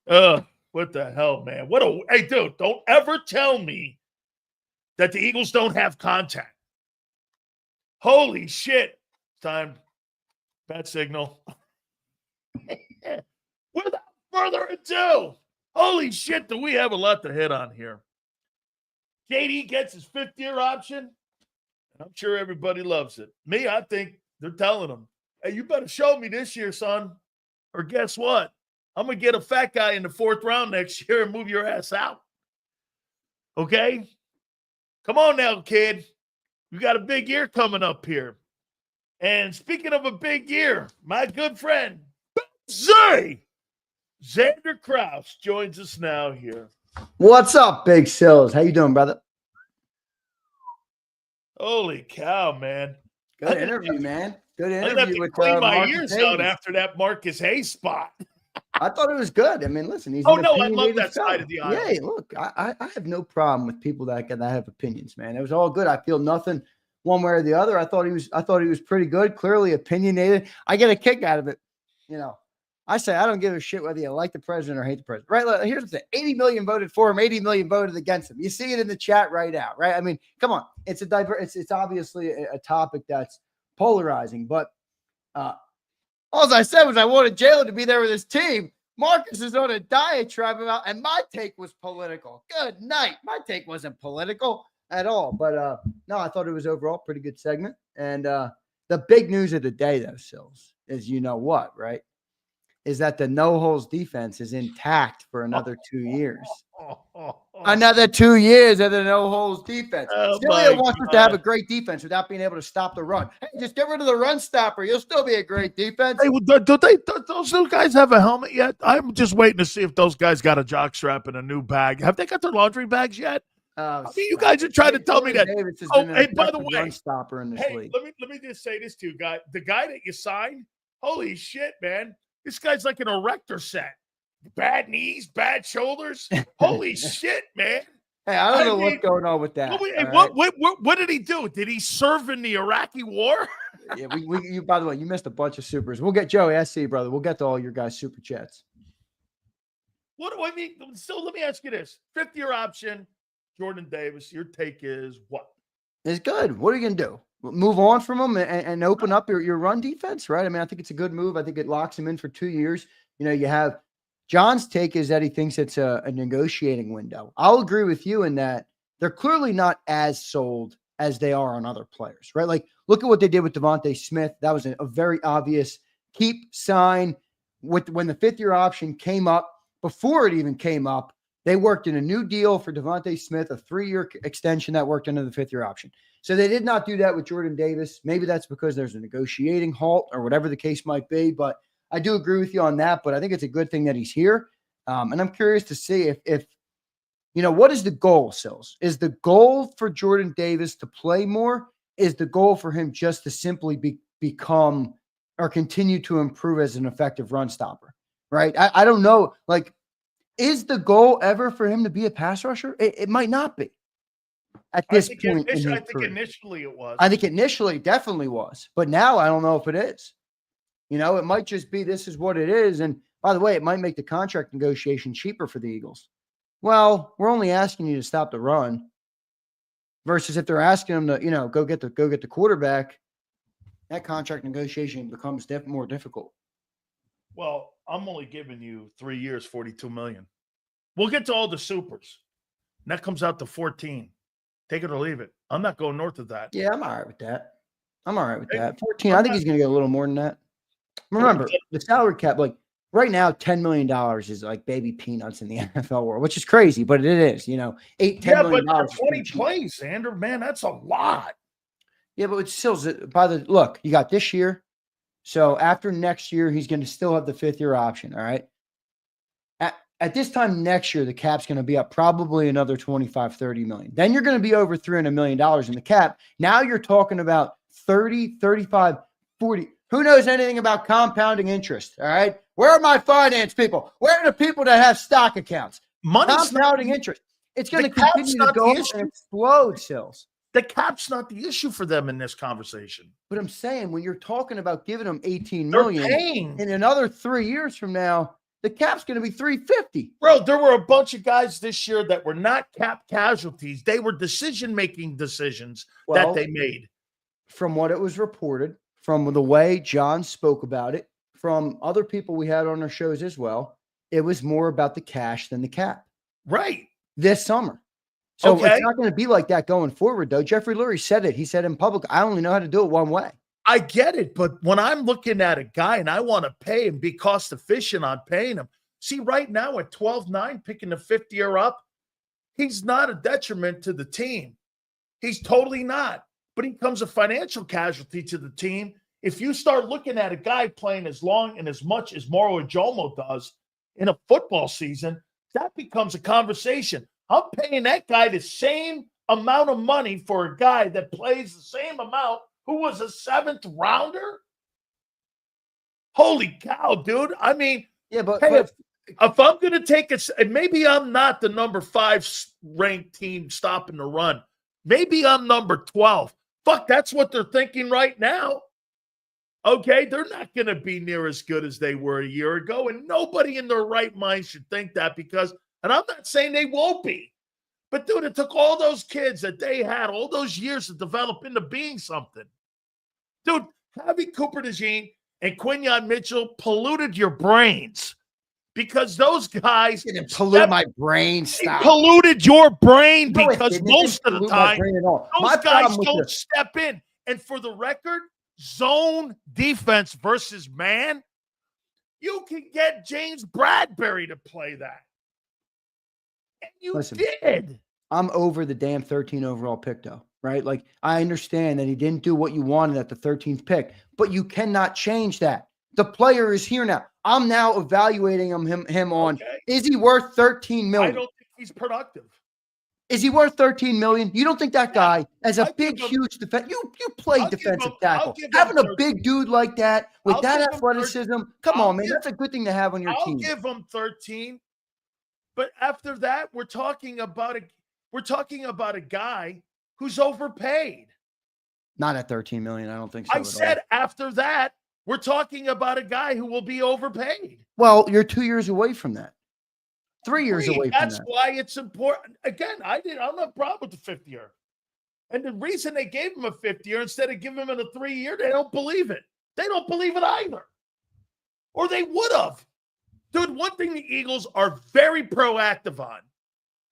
What the hell, man? Hey, dude, don't ever tell me that the Eagles don't have contact. Holy shit. Time. Bad signal. Without further ado, holy shit, do we have a lot to hit on here. JD gets his fifth-year option. I'm sure everybody loves it. Me, I think they're telling him, hey, you better show me this year, son. Or guess what? I'm going to get a fat guy in the fourth round next year and move your ass out. Okay? Come on now, kid. We got a big year coming up here. And speaking of a big year, my good friend, Zander Krause joins us now here. What's up, Big Sills? How you doing, brother? Holy cow, man. Good interview, man. Good interview. I have to clean my ears out after that Marcus Hayes spot. I thought it was good. I mean, listen, he's I love that fella. side of the aisle. Yeah, look, I have no problem with people that have opinions, man. It was all good. I feel nothing one way or the other. I thought he was pretty good, clearly opinionated. I get a kick out of it. You know, I say I don't give a shit whether you like the president or hate the president. Right? Look, here's the thing: 80 million voted for him, 80 million voted against him. You see it in the chat right now, right? I mean, come on, it's it's obviously a topic that's polarizing, but all I said was I wanted Jalen to be there with his team. Marcus is on a diatribe about, and my take was political. Good night. My take wasn't political at all, but no, I thought it was overall pretty good segment. And the big news of the day, though, Sills, is you know what, right? Is that the no-holes defense is intact for another 2 years. Another 2 years of the no-holes defense. Sileo wants us to have a great defense without being able to stop the run. Hey, just get rid of the run stopper. You'll still be a great defense. Hey, do those little guys have a helmet yet? I'm just waiting to see if those guys got a jock strap and a new bag. Have they got their laundry bags yet? I mean, you guys are trying to tell me that. Hey, by the way, stopper in this league. Let me just say this to you, guy. The guy that you signed, holy shit, man. This guy's like an erector set. Bad knees, bad shoulders. Holy shit, man. Hey, I don't know what's going on with that. What did he do? Did he serve in the Iraqi war? Yeah, you. By the way, you missed a bunch of supers. We'll get Joey SC, brother. We'll get to all your guys' super chats. What do I mean? So let me ask you this: fifth-year option, Jordan Davis. Your take is what? It's good. What are you gonna do? Move on from him and open up your run defense, right? I mean, I think it's a good move. I think it locks him in for 2 years. You know, you have John's take is that he thinks it's a negotiating window. I'll agree with you in that they're clearly not as sold as they are on other players, right? Like, look at what they did with Devontae Smith. That was a very obvious sign. When the fifth-year option came up, before it even came up, they worked in a new deal for Devontae Smith, a 3-year extension that worked under the fifth-year option. So they did not do that with Jordan Davis. Maybe that's because there's a negotiating halt or whatever the case might be. But I do agree with you on that. But I think it's a good thing that he's here. And I'm curious to see if you know, what is the goal, Sills? Is the goal for Jordan Davis to play more? Is the goal for him just to simply become or continue to improve as an effective run stopper? Right? I don't know. Like, is the goal ever for him to be a pass rusher? It might not be. At this point, I think initially it was. I think initially it definitely was. But now I don't know if it is. You know, it might just be this is what it is. And by the way, it might make the contract negotiation cheaper for the Eagles. Well, we're only asking you to stop the run versus if they're asking them to, you know, go get the quarterback, that contract negotiation becomes more difficult. Well, I'm only giving you 3 years, $42 million. We'll get to all the supers. And that comes out to 14. Take it or leave it. I'm not going north of that. Yeah, I'm all right with that. 14. I think he's going to get a little more than that. Remember, the salary cap, like right now, $10 million is like baby peanuts in the NFL world, which is crazy, but it is, you know, $10 million. But 20 plays, Zander, man, that's a lot. Yeah, but it's still look, you got this year. So after next year, he's going to still have the fifth-year option, all right? At this time next year, the cap's going to be up probably another 25, 30 million. Then you're going to be over $300 million in the cap. Now you're talking about 30, 35, 40. Who knows anything about compounding interest, all right? Where are my finance people? Where are the people that have stock accounts? Compounding interest. It's going to continue to go up and explode, Sills. The cap's not the issue for them in this conversation. But I'm saying when you're talking about giving them $18 million in another 3 years from now, The cap's going to be 350. Bro, there were a bunch of guys this year that were not cap casualties. They were decision-making decisions that they made. From what it was reported, from the way John spoke about it, from other people we had on our shows as well, it was more about the cash than the cap. Right. This summer. So it's not going to be like that going forward, though. Jeffrey Lurie said it. He said in public, I only know how to do it one way. I get it, but when I'm looking at a guy and I want to pay him, be cost efficient on paying him. See, right now at 12-9, picking the 50-year up, he's not a detriment to the team. He's totally not. But he becomes a financial casualty to the team. If you start looking at a guy playing as long and as much as Moro Ajomo does in a football season, that becomes a conversation. I'm paying that guy the same amount of money for a guy that plays the same amount who was a 7th rounder? Holy cow, dude. I mean, yeah, but if I'm going to take it, and maybe I'm not the number 5 ranked team stopping the run. Maybe I'm number 12. Fuck, that's what they're thinking right now. Okay, they're not going to be near as good as they were a year ago, and nobody in their right mind should think that because, and I'm not saying they won't be, but dude, it took all those kids that they had all those years to develop into being something. Dude, having Cooper DeJean and Quinyon Mitchell polluted your brains because those guys didn't pollute my brain. Stop. Polluted your brain because most of the time those guys don't step in. And for the record, zone defense versus man, you can get James Bradbury to play that. And you did. I'm over the damn 13 overall pick, though, right? Like, I understand that he didn't do what you wanted at the 13th pick, but you cannot change that. The player is here now. I'm now evaluating him on, is he worth $13 million? I don't think he's productive. Is he worth $13 million? You don't think that guy, as a huge defense, you played defensive tackle. Having a big dude like that with that athleticism, come on, man, that's a good thing to have on your team. I'll give him 13, but after that, we're talking about a guy who's overpaid. Not at $13 million, I don't think so. I said after that, we're talking about a guy who will be overpaid. Well, you're 2 years away from that. 3 years away from that. That's why it's important. Again, I don't have a problem with the 5th year. And the reason they gave him a 5th year instead of giving him a 3-year, they don't believe it. They don't believe it either. Or they would have. Dude, one thing the Eagles are very proactive on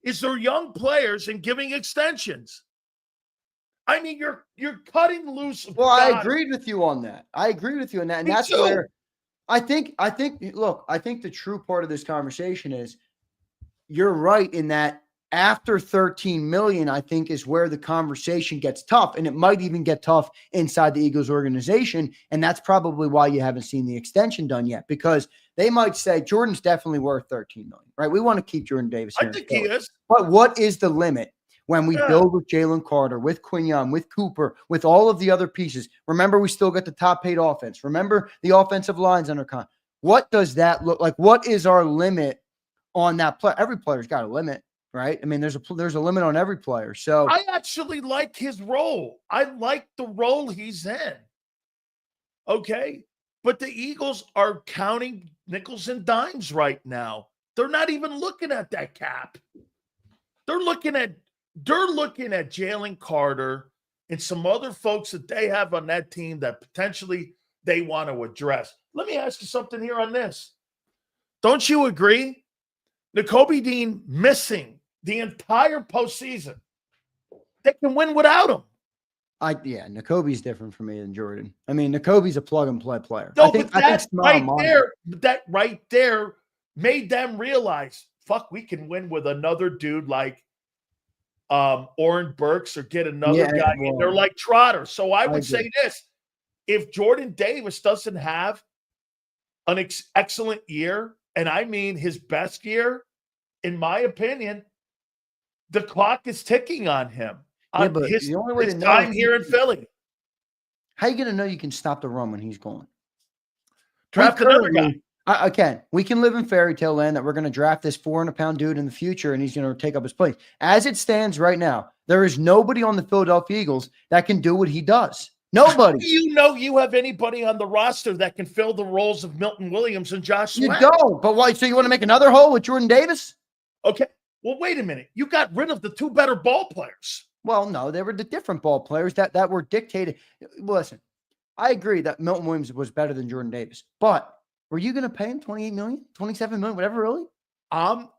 is their young players and giving extensions. I mean, you're cutting loose. Well, I agreed with you on that. And that's where I think, look, I think the true part of this conversation is you're right in that after 13 million, I think is where the conversation gets tough. And it might even get tough inside the Eagles organization. And that's probably why you haven't seen the extension done yet, because they might say Jordan's definitely worth 13 million, right? We want to keep Jordan Davis here. I think he is. But what is the limit? When we build with Jalen Carter, with Quinyon, with Cooper, with all of the other pieces. Remember, we still got the top paid offense. Remember the offensive lines under contract. What does that look like? What is our limit on that player? Every player's got a limit, right? I mean, there's a limit on every player. So I actually like his role. I like the role he's in. Okay. But the Eagles are counting nickels and dimes right now. They're not even looking at that cap. They're looking at Jalen Carter and some other folks that they have on that team that potentially they want to address. Let me ask you something here on this. Don't you agree? Nakobe Dean missing the entire postseason. They can win without him. Nakobe's different for me than Jordan. I mean, Nakobe's a plug-and-play player. No, that right there made them realize, fuck, we can win with another dude like Oren Burks or get another guy in there like Trotter. So I would say this. If Jordan Davis doesn't have an excellent year, and I mean his best year, in my opinion, the clock is ticking on him. But the only way to know time here in Philly. How are you going to know you can stop the run when he's gone? Draft another guy. We can live in fairy tale land that we're going to draft this 400-pound dude in the future and he's going to take up his place. As it stands right now, there is nobody on the Philadelphia Eagles that can do what he does. Nobody. Do you know you have anybody on the roster that can fill the roles of Milton Williams and Josh You Sweat? don't. But why? So you want to make another hole with Jordan Davis? Okay. Well, wait a minute. You got rid of the two better ball players. Well, no, they were the different ball players that were dictated. Listen, I agree that Milton Williams was better than Jordan Davis, but were you going to pay him 28 million, 27 million, whatever, really? I'm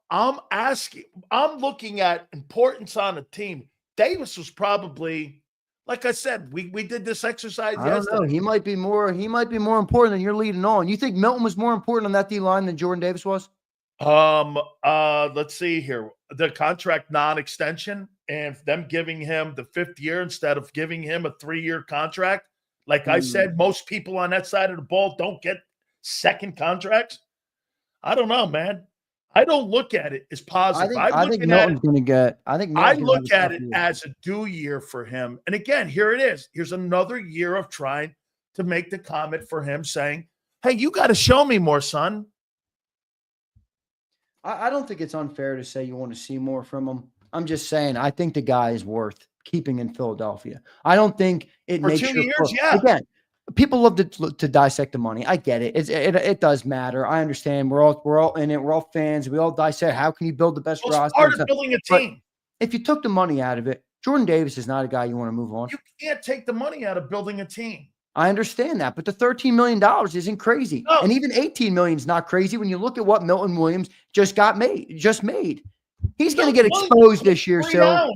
looking at importance on a team. Davis was probably, like I said, we did this exercise I don't yesterday. know. He might be more important than you're leading on. You think Milton was more important on that D line than Jordan Davis was? Let's see here. The contract non-extension and them giving him the 5th year instead of giving him a 3-year contract. Like I said, most people on that side of the ball don't get second contracts. I don't know, man. I don't look at it as positive. I think Milton's going to get. I look at it as a due year for him. And again, here it is. Here's another year of trying to make the comment for him saying, hey, you got to show me more, son. I don't think it's unfair to say you want to see more from him. I'm just saying, I think the guy is worth keeping in Philadelphia. I don't think it makes 2 years, yeah. Again, people love to dissect the money. I get it. It does matter. I understand. We're all in it. We're all fans. We all dissect. How can you build the best roster? It's part of building a team. But if you took the money out of it, Jordan Davis is not a guy you want to move on. You can't take the money out of building a team. I understand that, but the $13 million isn't crazy. No. And even $18 million is not crazy when you look at what Milton Williams just made. He's going to get exposed this year, so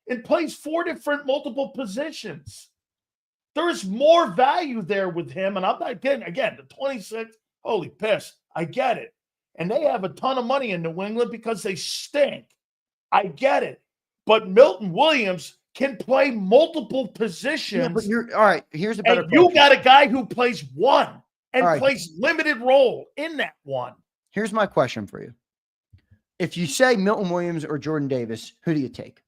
it plays 4 different multiple positions. There is more value there with him, and I'm not getting, again, the 26, holy piss, I get it. And they have a ton of money in New England because they stink. I get it. But Milton Williams can play multiple positions. Yeah, but you're all right. Here's a better and question. you got a guy who plays one and right. plays limited role in that one. Here's my question for you. If you say Milton Williams or Jordan Davis, who do you take?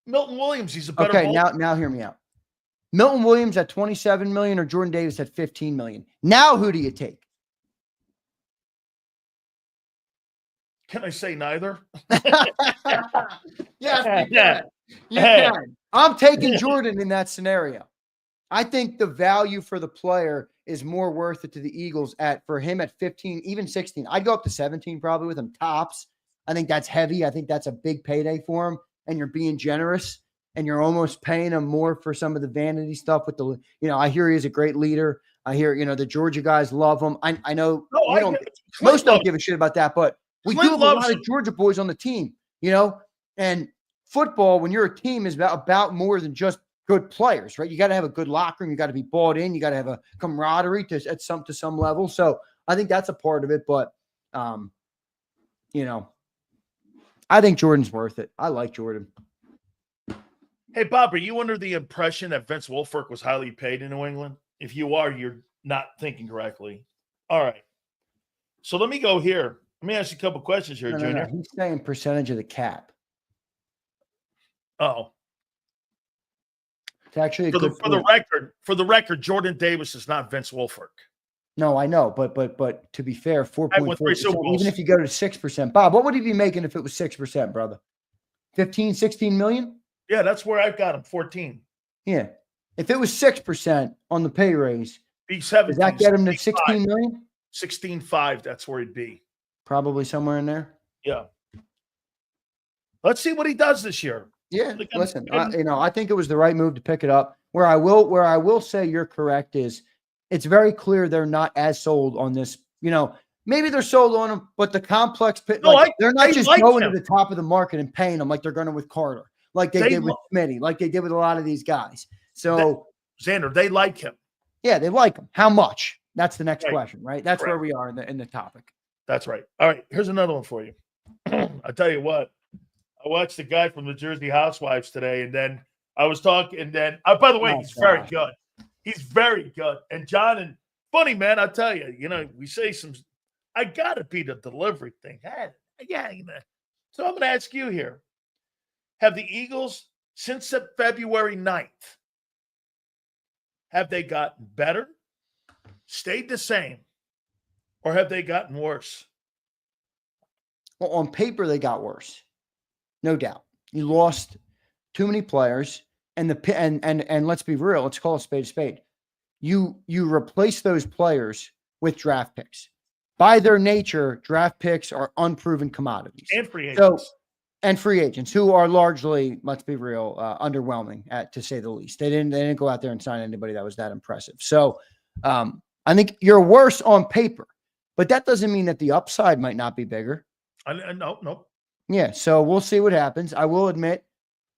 Milton Williams, he's a better Okay, now hear me out. Milton Williams at 27 million or Jordan Davis at 15 million. Now who do you take? Can I say neither? Yes, you can. I'm taking Jordan in that scenario. I think the value for the player is more worth it to the Eagles for him at 15, even 16. I'd go up to 17 probably with him tops. I think that's heavy. I think that's a big payday for him. And you're being generous and you're almost paying him more for some of the vanity stuff with the, I hear he is a great leader. I hear, the Georgia guys love him. I know most don't give a shit about that, but we do have a lot of Georgia boys on the team, and football, when you're a team, is about more than just good players, right? You got to have a good locker room. You got to be bought in. You got to have a camaraderie to some level. So I think that's a part of it. But, I think Jordan's worth it. I like Jordan. Hey, Bob, are you under the impression that Vince Wilfork was highly paid in New England? If you are, you're not thinking correctly. All right. So let me go here. Let me ask you a couple questions here, Junior. No. He's saying percentage of the cap. Oh. It's actually for the record, Jordan Davis is not Vince Wilfork. No, I know, but to be fair, 4.4%, even if you go to 6%. Bob, what would he be making if it was 6%, brother? 15, 16 million? Yeah, that's where I've got him, 14. Yeah. If it was 6% on the pay raise, does that get him to 16 million? 16.5, that's where he'd be. Probably somewhere in there. Yeah. Let's see what he does this year. Yeah, listen, I think it was the right move to pick it up. Where I will say you're correct is it's very clear they're not as sold on this. Maybe they're sold on him, but the complex pit, they're not just going to the top of the market and paying them like they're going to with Carter, like they did with Smitty, like they did with a lot of these guys. So Zander, they like him. Yeah, they like him. How much? That's the next question, right? That's where we are in the topic. That's right. All right, here's another one for you. I tell you what. I watched the guy from the Jersey Housewives today, and then I was talking, and then, by the way, he's very good. He's very good. And John, and funny, man, I'll tell you, we say I got to be the delivery thing. So I'm going to ask you here. Have the Eagles, since February 9th, have they gotten better, stayed the same, or have they gotten worse? Well, on paper, they got worse. No doubt. You lost too many players, and let's be real, let's call a spade a spade. You replace those players with draft picks. By their nature, draft picks are unproven commodities. And free agents. And free agents who are largely, let's be real, underwhelming to say the least. They didn't go out there and sign anybody that was that impressive. So I think you're worse on paper, but that doesn't mean that the upside might not be bigger. No. Yeah. So we'll see what happens. I will admit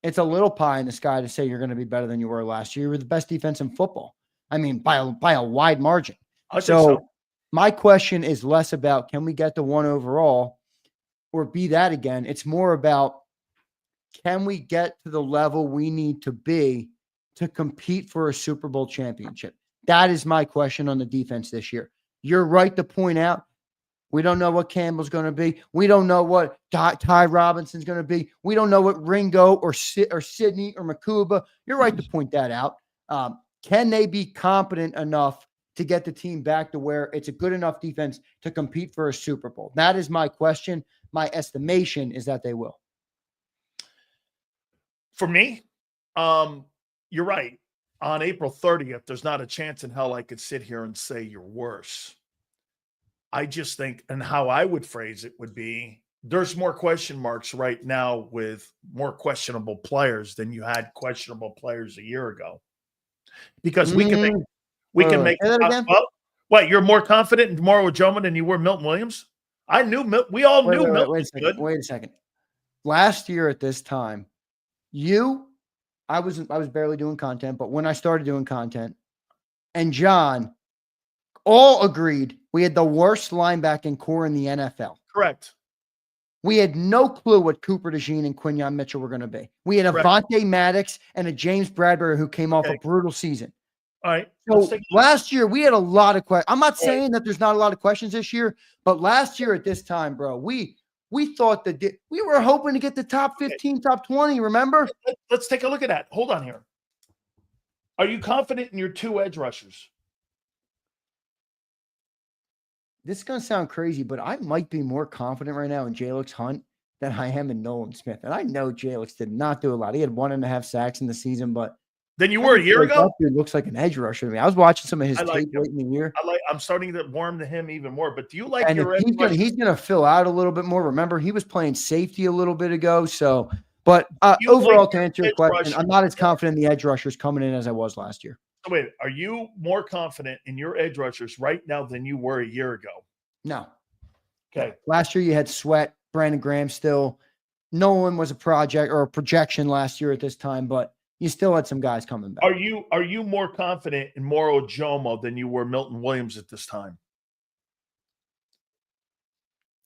it's a little pie in the sky to say you're going to be better than you were last year. You were the best defense in football. I mean, by a wide margin. So my question is less about can we get the 1 overall or be that again. It's more about can we get to the level we need to be to compete for a Super Bowl championship? That is my question on the defense this year. You're right to point out we don't know what Campbell's going to be. We don't know what Ty Robinson's going to be. We don't know what Ringo or Sidney or Makuba. You're right to point that out. Can they be competent enough to get the team back to where it's a good enough defense to compete for a Super Bowl? That is my question. My estimation is that they will. For me, you're right. On April 30th, there's not a chance in hell I could sit here and say you're worse. I just think, and how I would phrase it would be, there's more question marks right now with more questionable players than you had questionable players a year ago. Because we can make that again? Well, what, you're more confident in Moro Ojomo than you were Milton Williams? We all knew Milton was good. Wait a second. Last year at this time, I was barely doing content, but when I started doing content, and John all agreed we had the worst linebacking core in the NFL. Correct. We had no clue what Cooper DeJean and Quinyon Mitchell were going to be. We had a Vontae Maddox and a James Bradbury who came off a brutal season. All right. So last year we had a lot of questions. I'm not saying that there's not a lot of questions this year, but last year at this time, bro, we thought that we were hoping to get the top 15, top 20. Remember? Let's take a look at that. Hold on here. Are you confident in your 2 edge rushers? This is going to sound crazy, but I might be more confident right now in Jalix Hunt than I am in Nolan Smith. And I know Jalix did not do a lot. He had 1.5 sacks in the season, but than you were a year ago. That dude looks like an edge rusher to me. I was watching some of his tape late in the year. I'm starting to warm to him even more. But do you like your edge rusher? He's going to fill out a little bit more. Remember, he was playing safety a little bit ago. So, but overall, to answer your question, I'm not as confident in the edge rushers coming in as I was last year. So wait, are you more confident in your edge rushers right now than you were a year ago? No. Okay. Last year you had Sweat, Brandon Graham still. Nolan was a project or a projection last year at this time, but you still had some guys coming back. Are you more confident in Moro Ojomo than you were Milton Williams at this time?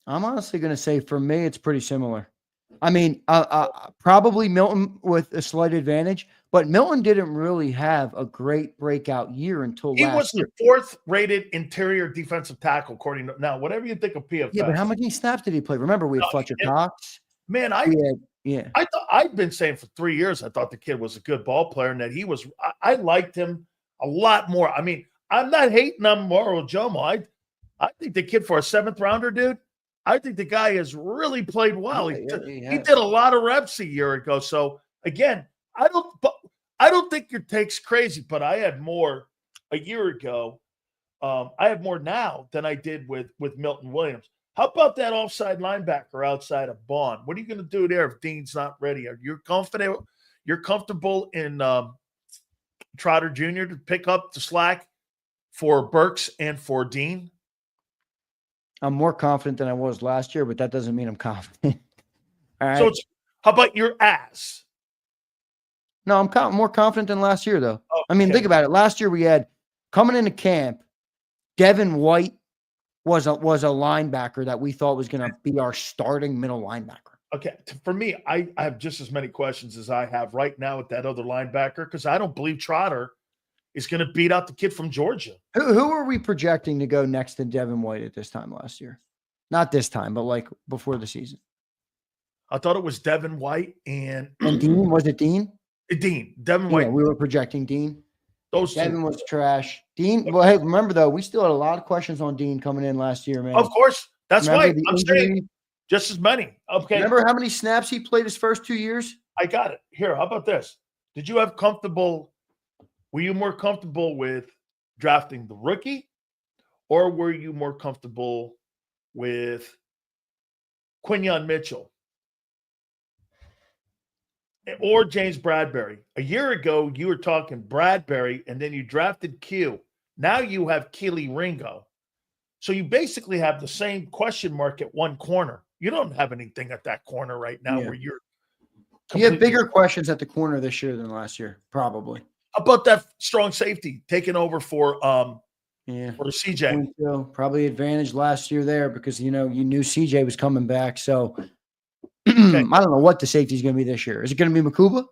I'm honestly going to say for me, it's pretty similar. I mean, probably Milton with a slight advantage, but Milton didn't really have a great breakout year until last year. He was the 4th rated interior defensive tackle, according to now. Whatever you think of PFF. Yeah, but how many snaps did he play? Remember, we had Fletcher Cox. Man, I've been saying for 3 years I thought the kid was a good ball player and that he was. I liked him a lot more. I mean, I'm not hating on Moro Ojomo. I think the kid for a 7th rounder, dude. I think the guy has really played well. He did a lot of reps a year ago. So again, I don't think your take's crazy, but I had more a year ago. I have more now than I did with Milton Williams. How about that offside linebacker outside of Bond? What are you going to do there if Dean's not ready? Are you confident? You're comfortable in Trotter Jr. to pick up the slack for Burks and for Dean? I'm more confident than I was last year, but that doesn't mean I'm confident. All right. So how about your ass? No, I'm more confident than last year, though. Okay. I mean, think about it. Last year we had coming into camp, Devin White was a linebacker that we thought was going to be our starting middle linebacker. Okay. For me, I have just as many questions as I have right now with that other linebacker because I don't believe Trotter is going to beat out the kid from Georgia. Who are we projecting to go next to Devin White at this time last year? Not this time, but like before the season. I thought it was Devin White and Dean. Was it Dean? Dean. Devin White. Yeah, we were projecting Dean. Devin was trash. Dean. Well, hey, remember though, we still had a lot of questions on Dean coming in last year, man. Of course. That's why I'm saying just as many. Okay. Remember how many snaps he played his first 2 years? I got it. Here, how about this? Did you have comfortable? Were you more comfortable with drafting the rookie, or were you more comfortable with Quinyon Mitchell or James Bradbury? A year ago, you were talking Bradbury, and then you drafted Q. Now you have Keely Ringo. So you basically have the same question mark at one corner. You don't have anything at that corner right now where you're You have bigger questions at the corner this year than last year, probably. How about that strong safety taking over for CJ? Probably advantage last year there because you knew CJ was coming back. So Okay. I don't know what the safety is going to be this year. Is it going to be Makuba?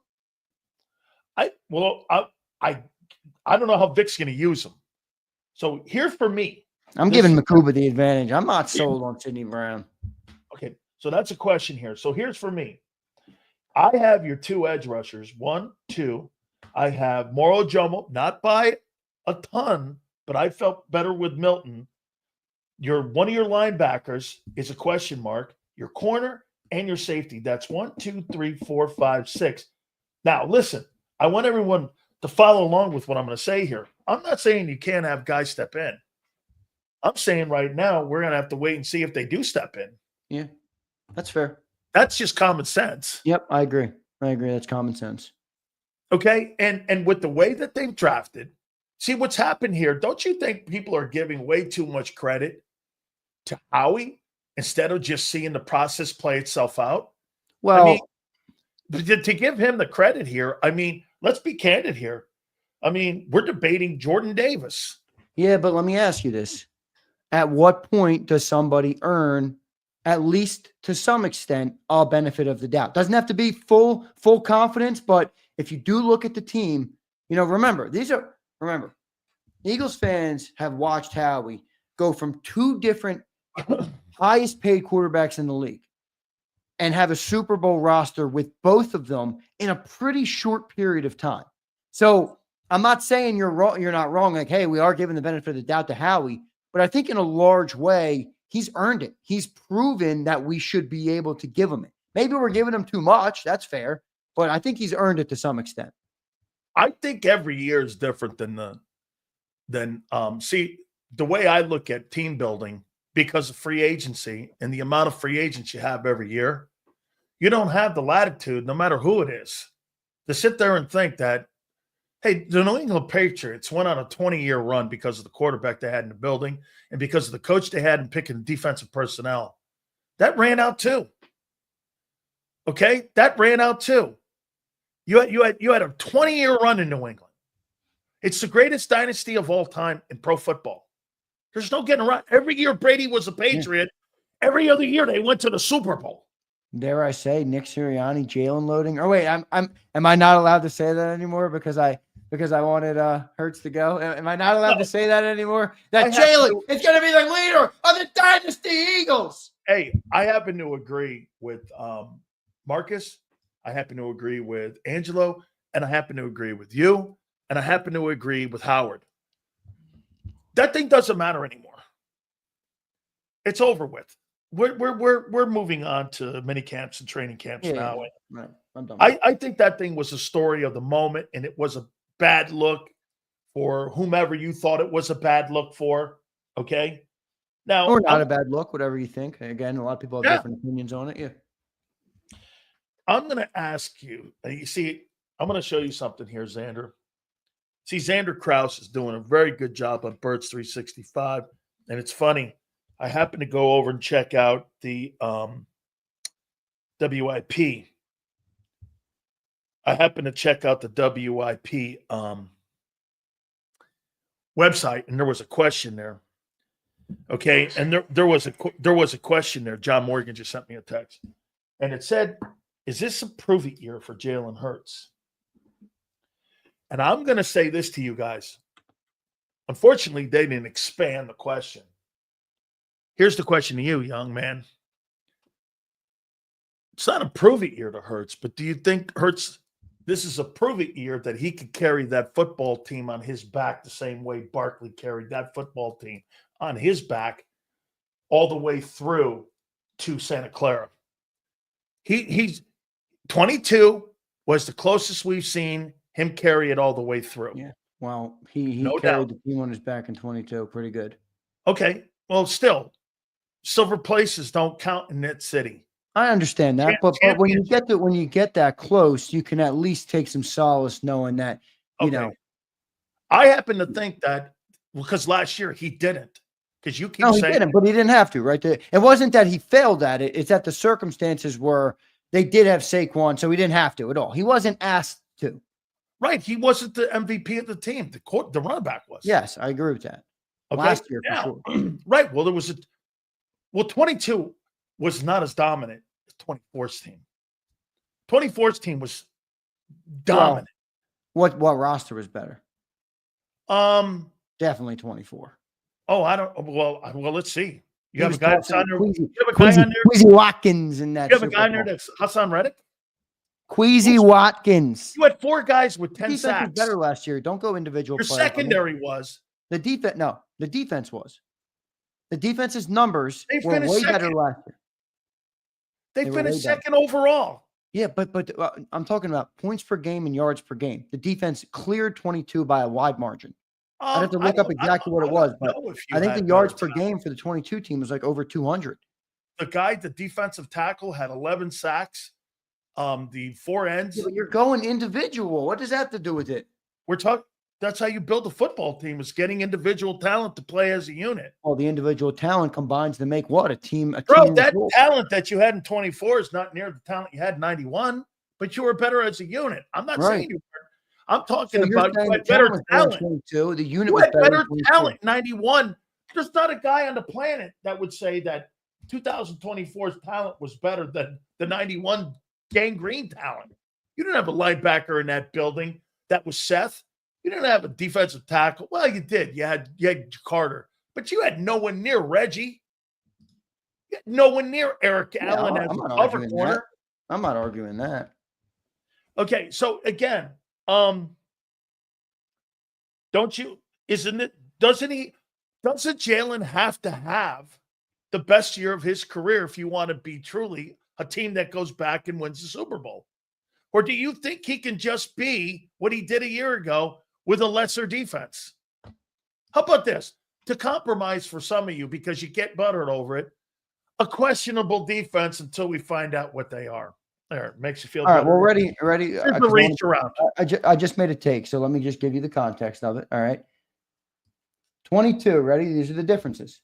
I don't know how Vic's going to use him. So here for me, I'm giving Makuba the advantage. I'm not sold on Sidney Brown. Okay, so that's a question here. So here's for me. I have your two edge rushers. 1, 2. I have Moro Jomo, not by a ton, but I felt better with Milton. One of your linebackers is a question mark. Your corner and your safety. That's 1, 2, 3, 4, 5, 6. Now, listen, I want everyone to follow along with what I'm going to say here. I'm not saying you can't have guys step in. I'm saying right now we're going to have to wait and see if they do step in. Yeah, that's fair. That's just common sense. Yep, I agree. That's common sense. Okay, and with the way that they've drafted, see what's happened here. Don't you think people are giving way too much credit to Howie instead of just seeing the process play itself out? Well, I mean, to give him the credit here, I mean, let's be candid here. I mean, we're debating Jordan Davis. Yeah, but let me ask you this. At what point does somebody earn, at least to some extent, a benefit of the doubt? Doesn't have to be full confidence, but if you do look at the team, remember, Eagles fans have watched Howie go from two different highest paid quarterbacks in the league and have a Super Bowl roster with both of them in a pretty short period of time. So I'm not saying you're wrong. You're not wrong. Like, hey, we are giving the benefit of the doubt to Howie, but I think in a large way, he's earned it. He's proven that we should be able to give him it. Maybe we're giving him too much. That's fair. But I think he's earned it to some extent. I think every year is different see, the way I look at team building, because of free agency and the amount of free agents you have every year, you don't have the latitude, no matter who it is, to sit there and think that, hey, the New England Patriots went on a 20-year run because of the quarterback they had in the building and because of the coach they had in picking defensive personnel. That ran out too. Okay? That ran out too. You had a 20-year run in New England. It's the greatest dynasty of all time in pro football. There's no getting around. Every year Brady was a Patriot. Every other year they went to the Super Bowl. Dare I say Nick Sirianni, Jalen loading? Or wait, am I not allowed to say that anymore because I wanted Hurts to go? Am I not allowed to say that anymore? That Jalen is going to be the leader of the dynasty Eagles. Hey, I happen to agree with Marcus. I happen to agree with Angelo, and I happen to agree with you, and I happen to agree with Howard. That thing doesn't matter anymore. It's over with. We're moving on to mini camps and training camps now. Yeah. Right. I'm done. I think that thing was a story of the moment, and it was a bad look for whomever you thought it was a bad look for. Okay, now or not a bad look, whatever you think. Again, a lot of people have different opinions on it. Yeah. I'm going to ask you. You see, I'm going to show you something here, Zander. See, Zander Krause is doing a very good job on Birds 365, and it's funny. I happen to go over and check out the WIP. I happen to check out the WIP website, and there was a question there. Okay, and there was a question there. John Morgan just sent me a text, and it said, "Is this a prove-it year for Jalen Hurts?" And I'm going to say this to you guys. Unfortunately, they didn't expand the question. Here's the question to you, young man. It's not a prove-it year to Hurts, but do you think Hurts, this is a prove-it year that he could carry that football team on his back the same way Barkley carried that football team on his back all the way through to Santa Clara? He's 22. was the closest we've seen him carry it all the way through. Yeah. Well, he No carried doubt. the team on his back in 22. Pretty good. Okay. Well, still, silver places don't count in that city. I understand that, but when you get that close, you can at least take some solace knowing that, you know. I happen to think that because last year he didn't. Because you keep No, he saying didn't, but he didn't have to, right? It wasn't that he failed at it. It's that the circumstances were they did have Saquon, so he didn't have to at all. He wasn't asked to. Right. He wasn't the MVP of the team. The running back was. Yes, I agree with that. Okay. Last year, for sure. Right. Well, 22 was not as dominant as 24's team. 24's team was dominant. Well, what roster was better? Definitely 24. Oh, I don't. Well, let's see. You He have a was guy that's on there. Queasy, You have a guy on there. Queasy Watkins in that. You have a Super guy on Bowl. there that's Hassan Reddick. Queasy Watkins. You had 4 guys with 10 Defense sacks. was better last year. Don't go individual. Your players. secondary was. The defense. No, the defense was. The defense's numbers were way better last year. They finished second overall. Yeah, but I'm talking about points per game and yards per game. The defense cleared 22 by a wide margin. I'd have to look up exactly what it was, but I think the yards per game for the 22 team was like over 200. The defensive tackle, had 11 sacks. The 4 ends. Yeah, but you're going individual. What does that have to do with it? That's how you build a football team, is getting individual talent to play as a unit. Well, the individual talent combines to make what? A team. Bro, that talent that you had in 24 is not near the talent you had in 91, but you were better as a unit. I'm not saying you were. I'm talking about you had better talent. 22. The unit you was had better 22. talent in 91. There's not a guy on the planet that would say that 2024's talent was better than the 91 gangrene talent. You didn't have a linebacker in that building. That was Seth. You didn't have a defensive tackle. Well, you did. You had Carter, but you had no one near Reggie. You had no one near Eric Allen as a cover corner. I'm not arguing that. Okay, so again, doesn't Jalen have to have the best year of his career if you want to be truly a team that goes back and wins the Super Bowl? Or do you think he can just be what he did a year ago with a lesser defense? How about this? To compromise for some of you, because you get buttered over it, a questionable defense until we find out what they are. There, it makes you feel better. All right, well, ready. Here's the reach around. I just made a take, so let me just give you the context of it. All right. 22, ready? These are the differences.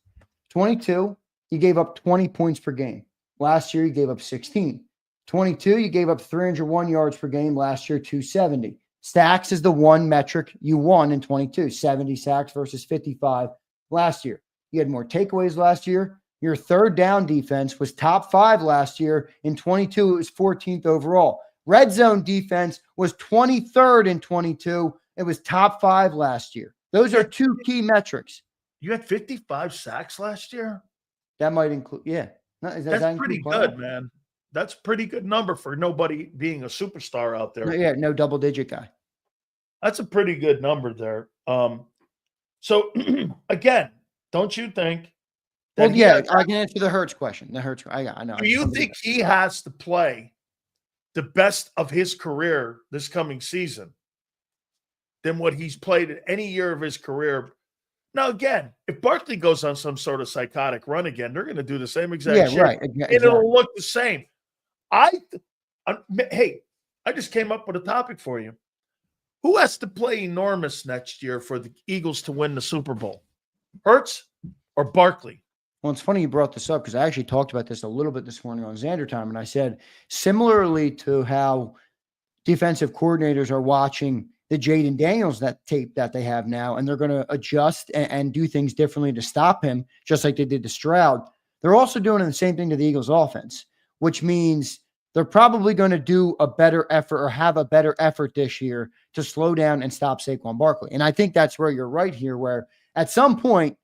22, you gave up 20 points per game. Last year, you gave up 16. 22, you gave up 301 yards per game. Last year, 270. Sacks is the one metric you won in 22. 70 sacks versus 55 last year. You had more takeaways last year. Your third down defense was top 5 last year. In 22, it was 14th overall. Red zone defense was 23rd in 22. It was top 5 last year. Those are 2 key metrics. You had 55 sacks last year? That might include, yeah. That's pretty good, man. That's a pretty good number for nobody being a superstar out there. Yeah, no double-digit guy. That's a pretty good number there. So, again, don't you think? Well, yeah, I can answer the Hurts question. I know. Do you think he has to play the best of his career this coming season than what he's played in any year of his career? Now, again, if Barkley goes on some sort of psychotic run again, they're going to do the same exact shit. Right. And it'll look the same. Hey, I just came up with a topic for you. Who has to play enormous next year for the Eagles to win the Super Bowl? Hurts or Barkley? Well, it's funny you brought this up because I actually talked about this a little bit this morning on Zander Time, and I said, similarly to how defensive coordinators are watching the Jaden Daniels tape that they have now, and they're going to adjust and do things differently to stop him, just like they did to Stroud. They're also doing the same thing to the Eagles offense, which means they're probably going to do a better effort or have a better effort this year to slow down and stop Saquon Barkley. And I think that's where you're right here, where at some point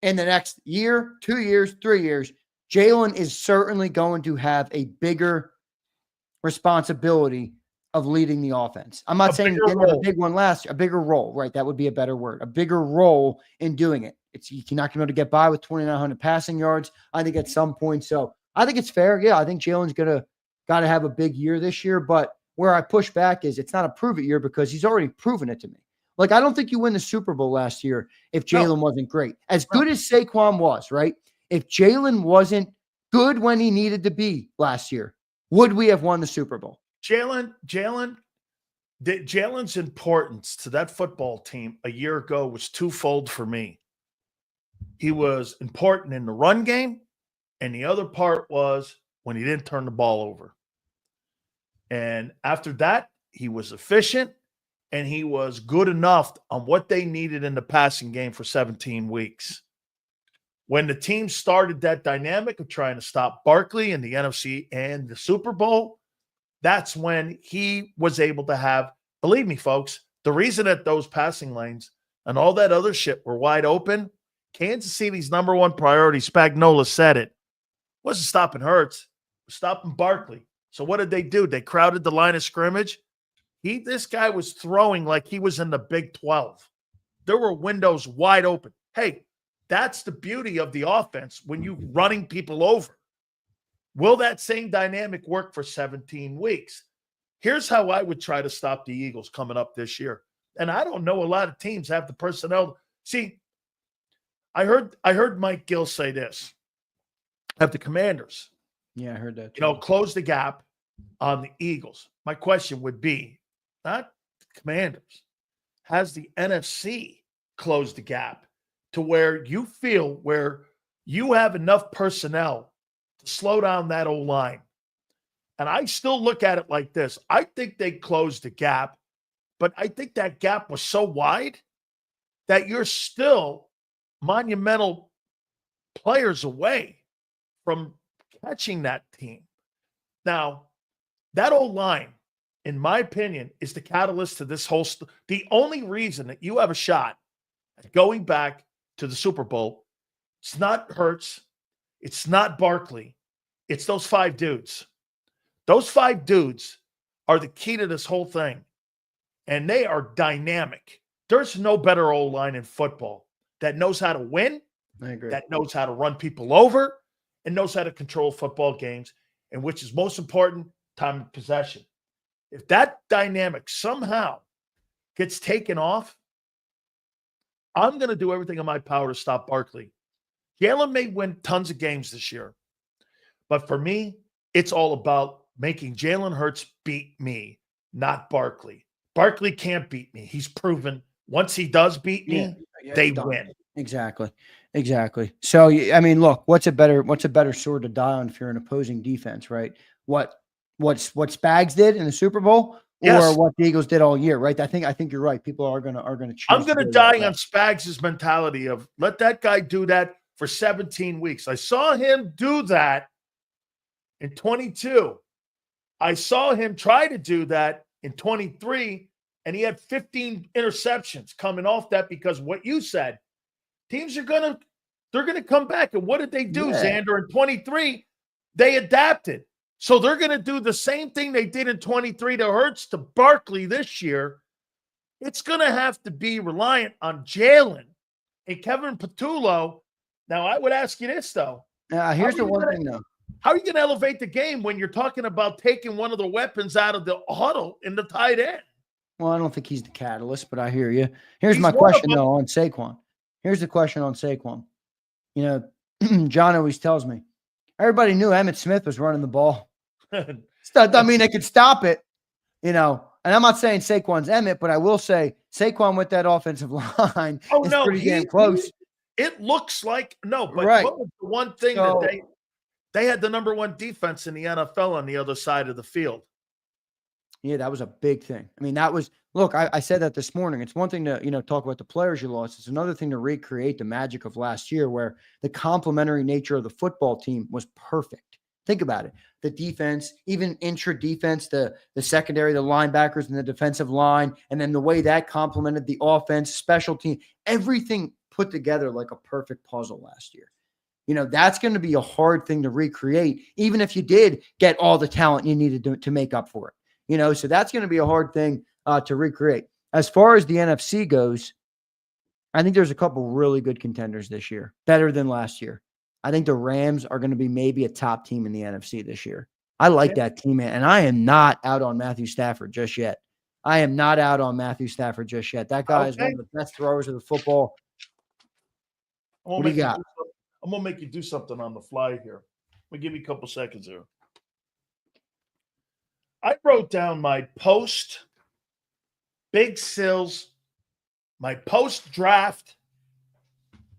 in the next year, 2 years, 3 years, Jalen is certainly going to have a bigger responsibility of leading the offense. I'm not saying he didn't have a big one last year, a bigger role, right? That would be a better word, a bigger role in doing it. You're not going to be able to get by with 2,900 passing yards, I think, at some point. So I think it's fair. Yeah, I think Jalen's got to have a big year this year, but where I push back is it's not a prove it year because he's already proven it to me. Like, I don't think you win the Super Bowl last year if Jalen wasn't great. As good as Saquon was, right? If Jalen wasn't good when he needed to be last year, would we have won the Super Bowl? Jalen's importance to that football team a year ago was twofold for me. He was important in the run game, and the other part was when he didn't turn the ball over. And after that, he was efficient, and he was good enough on what they needed in the passing game for 17 weeks. When the team started that dynamic of trying to stop Barkley in the NFC and the Super Bowl, that's when he was able to have, believe me, folks, the reason that those passing lanes and all that other shit were wide open, Kansas City's number one priority, Spagnuolo said it, wasn't stopping Hurts, it was stopping Barkley. So what did they do? They crowded the line of scrimmage. This guy was throwing like he was in the Big 12. There were windows wide open. Hey, that's the beauty of the offense when you're running people over. Will that same dynamic work for 17 weeks? Here's how I would try to stop the Eagles coming up this year. And I don't know a lot of teams have the personnel. See, I heard Mike Gill say this. Have the Commanders. Yeah, I heard that too. Close the gap on the Eagles. My question would be, not the Commanders, has the NFC closed the gap to where you feel where you have enough personnel to slow down that O-line? And I still look at it like this. I think they closed the gap, but I think that gap was so wide that you're still monumental players away from catching that team. Now, that O-line, in my opinion, is the catalyst to this whole the only reason that you have a shot at going back to the Super Bowl, it's not Hurts, it's not Barkley, it's those 5 dudes. Those 5 dudes are the key to this whole thing, and they are dynamic. There's no better O-line in football that knows how to win, I agree. that knows how to run people over, and knows how to control football games, and which is most important, time of possession. If that dynamic somehow gets taken off, I'm going to do everything in my power to stop Barkley. Jalen may win tons of games this year, but for me, it's all about making Jalen Hurts beat me, not Barkley. Barkley can't beat me. He's proven once he does beat me, they win. Exactly. So, I mean, look, what's a better sword to die on if you're an opposing defense, right? What Spags did in the Super Bowl, or what the Eagles did all year, right? I think you're right. People are gonna choose. I'm gonna die on Spags' mentality of let that guy do that for 17 weeks. I saw him do that in 22. I saw him try to do that in 23, and he had 15 interceptions coming off that because what you said, teams are they're gonna come back. And what did they do, Zander? In 23, they adapted. So they're going to do the same thing they did in 23 to Hurts to Barkley this year. It's going to have to be reliant on Jalen and Kevin Patullo. Now, I would ask you this, though. Here's the one thing, though. How are you going to elevate the game when you're talking about taking one of the weapons out of the huddle in the tight end? Well, I don't think he's the catalyst, but I hear you. Here's my question, though, on Saquon. Here's the question on Saquon. John always tells me, everybody knew Emmitt Smith was running the ball. I mean, they could stop it, and I'm not saying Saquon's Emmitt, but I will say Saquon with that offensive line is pretty damn close. It looks like but right. What was the one thing that they had the number 1 defense in the NFL on the other side of the field? Yeah, that was a big thing. I mean, that was look. I said that this morning. It's one thing to talk about the players you lost. It's another thing to recreate the magic of last year, where the complementary nature of the football team was perfect. Think about it. The defense, even intra-defense, the secondary, the linebackers, and the defensive line, and then the way that complemented the offense, special team, everything put together like a perfect puzzle last year. That's going to be a hard thing to recreate, even if you did get all the talent you needed to make up for it. So that's going to be a hard thing to recreate. As far as the NFC goes, I think there's a couple really good contenders this year, better than last year. I think the Rams are going to be maybe a top team in the NFC this year. I like that team, man. And I am not out on Matthew Stafford just yet. I am not out on Matthew Stafford just yet. That guy is one of the best throwers of the football. What do you got? I'm going to make you do something on the fly here. Let me give you a couple seconds here. I wrote down my Big Sills, my post-draft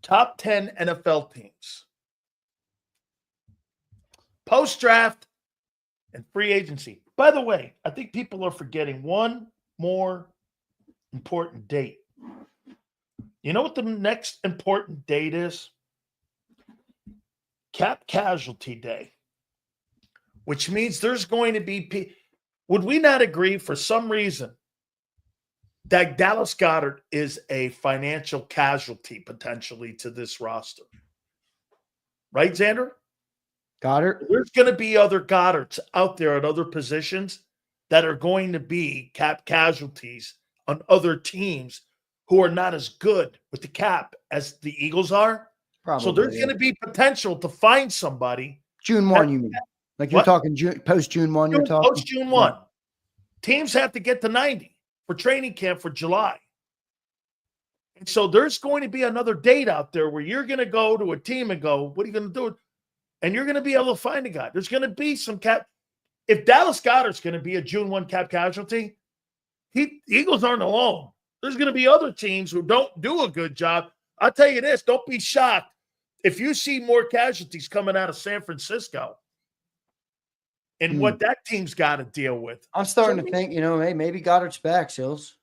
top 10 NFL teams. Post-draft and free agency. By the way, I think people are forgetting one more important date. You know what the next important date is? Cap Casualty Day, which means there's going to be would we not agree for some reason that Dallas Goedert is a financial casualty potentially to this roster? Right, Zander? Goddard? There's going to be other Goddards out there at other positions that are going to be cap casualties on other teams who are not as good with the cap as the Eagles are. Probably, so there's going to be potential to find somebody. June 1, you mean? Like you're talking post-June 1, you're talking? Post-June 1. Yeah. Teams have to get to 90 for training camp for July. And so there's going to be another date out there where you're going to go to a team and go, what are you going to do? And you're going to be able to find a guy. There's going to be some cap. If Dallas Goedert's going to be a June 1 cap casualty, the Eagles aren't alone. There's going to be other teams who don't do a good job. I'll tell you this, don't be shocked if you see more casualties coming out of San Francisco and what that team's got to deal with. I'm starting to think, hey, maybe Goddard's back, Sills.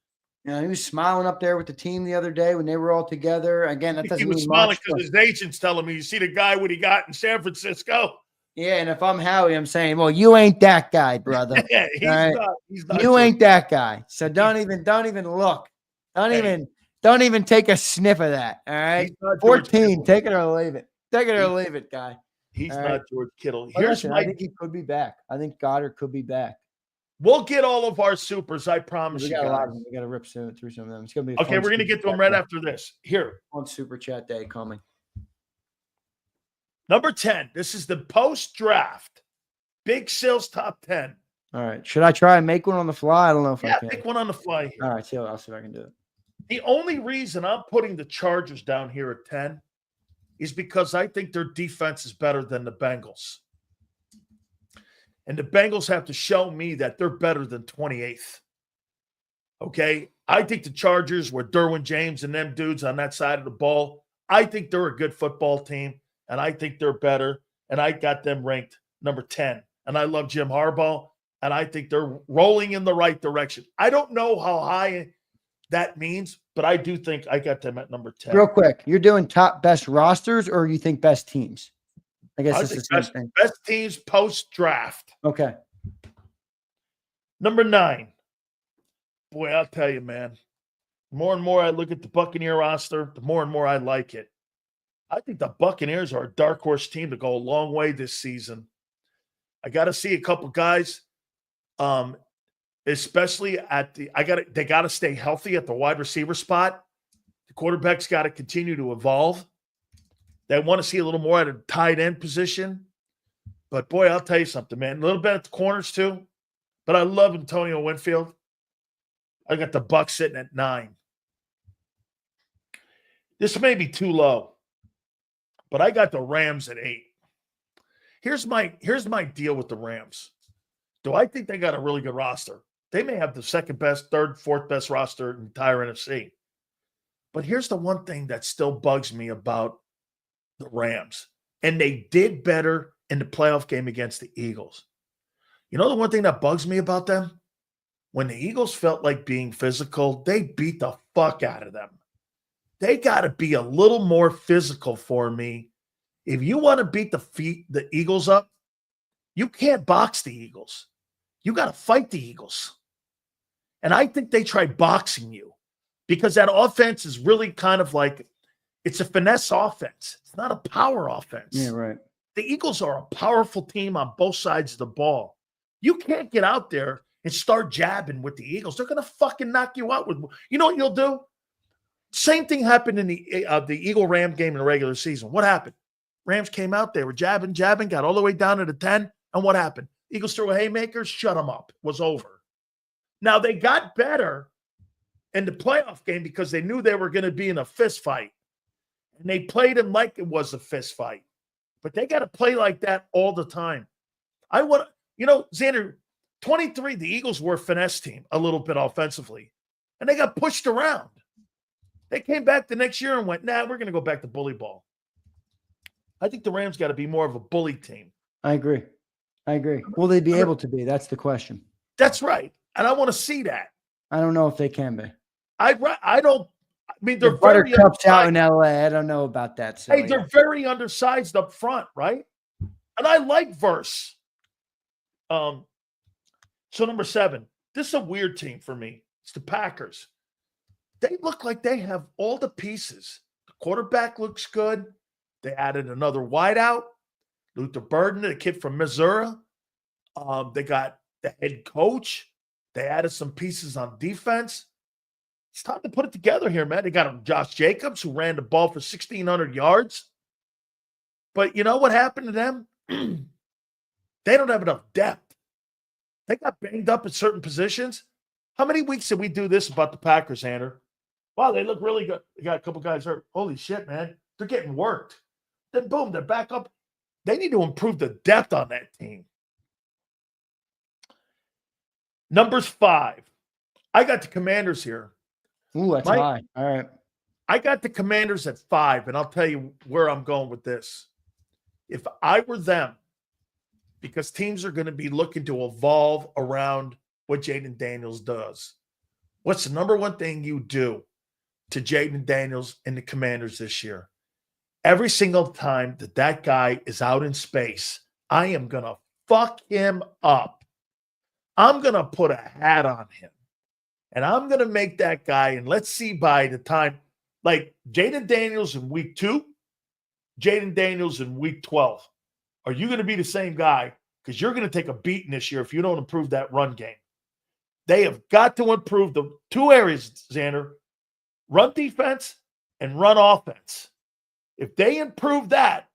He was smiling up there with the team the other day when they were all together. Again, that doesn't mean much. He was smiling because his agent's telling me, you see the guy what he got in San Francisco? Yeah, and if I'm Howie, I'm saying, well, you ain't that guy, brother. He's not. You ain't that guy. So don't even look. Don't even take a sniff of that. All right. 14, take it or leave it. Take it or leave it, guy. He's not George Kittle. I think he could be back. I think Goddard could be back. We'll get all of our supers, I promise you. We got a lot of them. We got to rip through some of them. It's gonna be okay. We're gonna get to them right after this. Here on Super Chat Day coming. Number 10. This is the post-draft Big Sills top 10. All right. Should I try and make one on the fly? I don't know if I can. Make one on the fly here. All right. I'll see if I can do it. The only reason I'm putting the Chargers down here at 10 is because I think their defense is better than the Bengals. And the Bengals have to show me that they're better than 28th. Okay? I think the Chargers with Derwin James and them dudes on that side of the ball, I think they're a good football team, and I think they're better, and I got them ranked number 10. And I love Jim Harbaugh, and I think they're rolling in the right direction. I don't know how high that means, but I do think I got them at number 10. Real quick, you're doing top best rosters or you think best teams? I guess it's the same thing. Best teams post-draft. Okay. Number 9. Boy, I'll tell you, man. The more and more I look at the Buccaneer roster, the more and more I like it. I think the Buccaneers are a dark horse team to go a long way this season. I got to see a couple guys, especially they got to stay healthy at the wide receiver spot. The quarterback's got to continue to evolve. They want to see a little more at a tight end position. But, boy, I'll tell you something, man. A little bit at the corners, too. But I love Antonio Winfield. I got the Bucs sitting at 9. This may be too low, but I got the Rams at 8. Here's my deal with the Rams. Do I think they got a really good roster? They may have the second best, third, fourth best roster in the entire NFC. But here's the one thing that still bugs me about the Rams. And they did better in the playoff game against the Eagles. You know the one thing that bugs me about them? When the Eagles felt like being physical, they beat the fuck out of them. They got to be a little more physical for me. If you want to beat the Eagles up, you can't box the Eagles. You got to fight the Eagles. And I think they try boxing you because that offense is really kind of like, it's a finesse offense. It's not a power offense. Yeah, right. The Eagles are a powerful team on both sides of the ball. You can't get out there and start jabbing with the Eagles. They're going to fucking knock you out with, you know what you'll do? Same thing happened in the Eagle-Ram game in the regular season. What happened? Rams came out, they were jabbing, got all the way down to the 10, and what happened? Eagles threw a haymaker, shut them up. It was over. Now, they got better in the playoff game because they knew they were going to be in a fist fight. And they played him like it was a fist fight. But they got to play like that all the time. Xander, 23, the Eagles were a finesse team a little bit offensively. And they got pushed around. They came back the next year and went, nah, we're going to go back to bully ball. I think the Rams got to be more of a bully team. I agree. Will they be able to be? That's the question. That's right. And I want to see that. I don't know if they can be. I mean, they're the very Buttercup's out in LA. I don't know about that. Hey, they're very undersized up front, right? And I like Verse. So number 7, this is a weird team for me. It's the Packers. They look like they have all the pieces. The quarterback looks good. They added another wideout, Luther Burden, the kid from Missouri. They got the head coach. They added some pieces on defense. It's time to put it together here, man. They got Josh Jacobs, who ran the ball for 1,600 yards. But you know what happened to them? They don't have enough depth. They got banged up at certain positions. How many weeks did we do this about the Packers, Zander? Wow, they look really good. They got a couple guys hurt. Holy shit, man. They're getting worked. Then boom, they're back up. They need to improve the depth on that team. Numbers 5. I got the Commanders here. Ooh, that's high. All right. I got the Commanders at 5, and I'll tell you where I'm going with this. If I were them, because teams are going to be looking to evolve around what Jaden Daniels does, what's the number one thing you do to Jaden Daniels and the Commanders this year? Every single time that guy is out in space, I am going to fuck him up. I'm going to put a hat on him. And I'm going to make that guy, and let's see by the time, like Jaden Daniels in week 2, Jaden Daniels in week 12. Are you going to be the same guy? Because you're going to take a beating this year if you don't improve that run game. They have got to improve the 2 areas, Xander, run defense and run offense. If they improve that,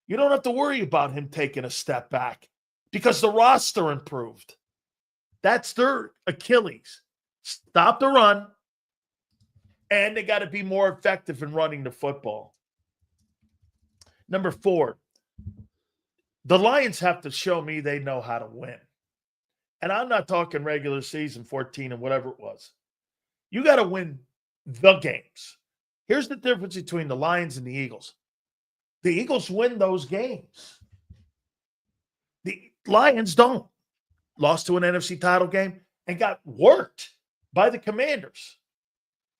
you don't have to worry about him taking a step back because the roster improved. That's their Achilles. Stop the run, and they got to be more effective in running the football. Number 4, the Lions have to show me they know how to win. And I'm not talking regular season 14 and whatever it was. You got to win the games. Here's the difference between the Lions and the Eagles. The Eagles win those games. The Lions don't. Lost to an NFC title game and got worked by the Commanders.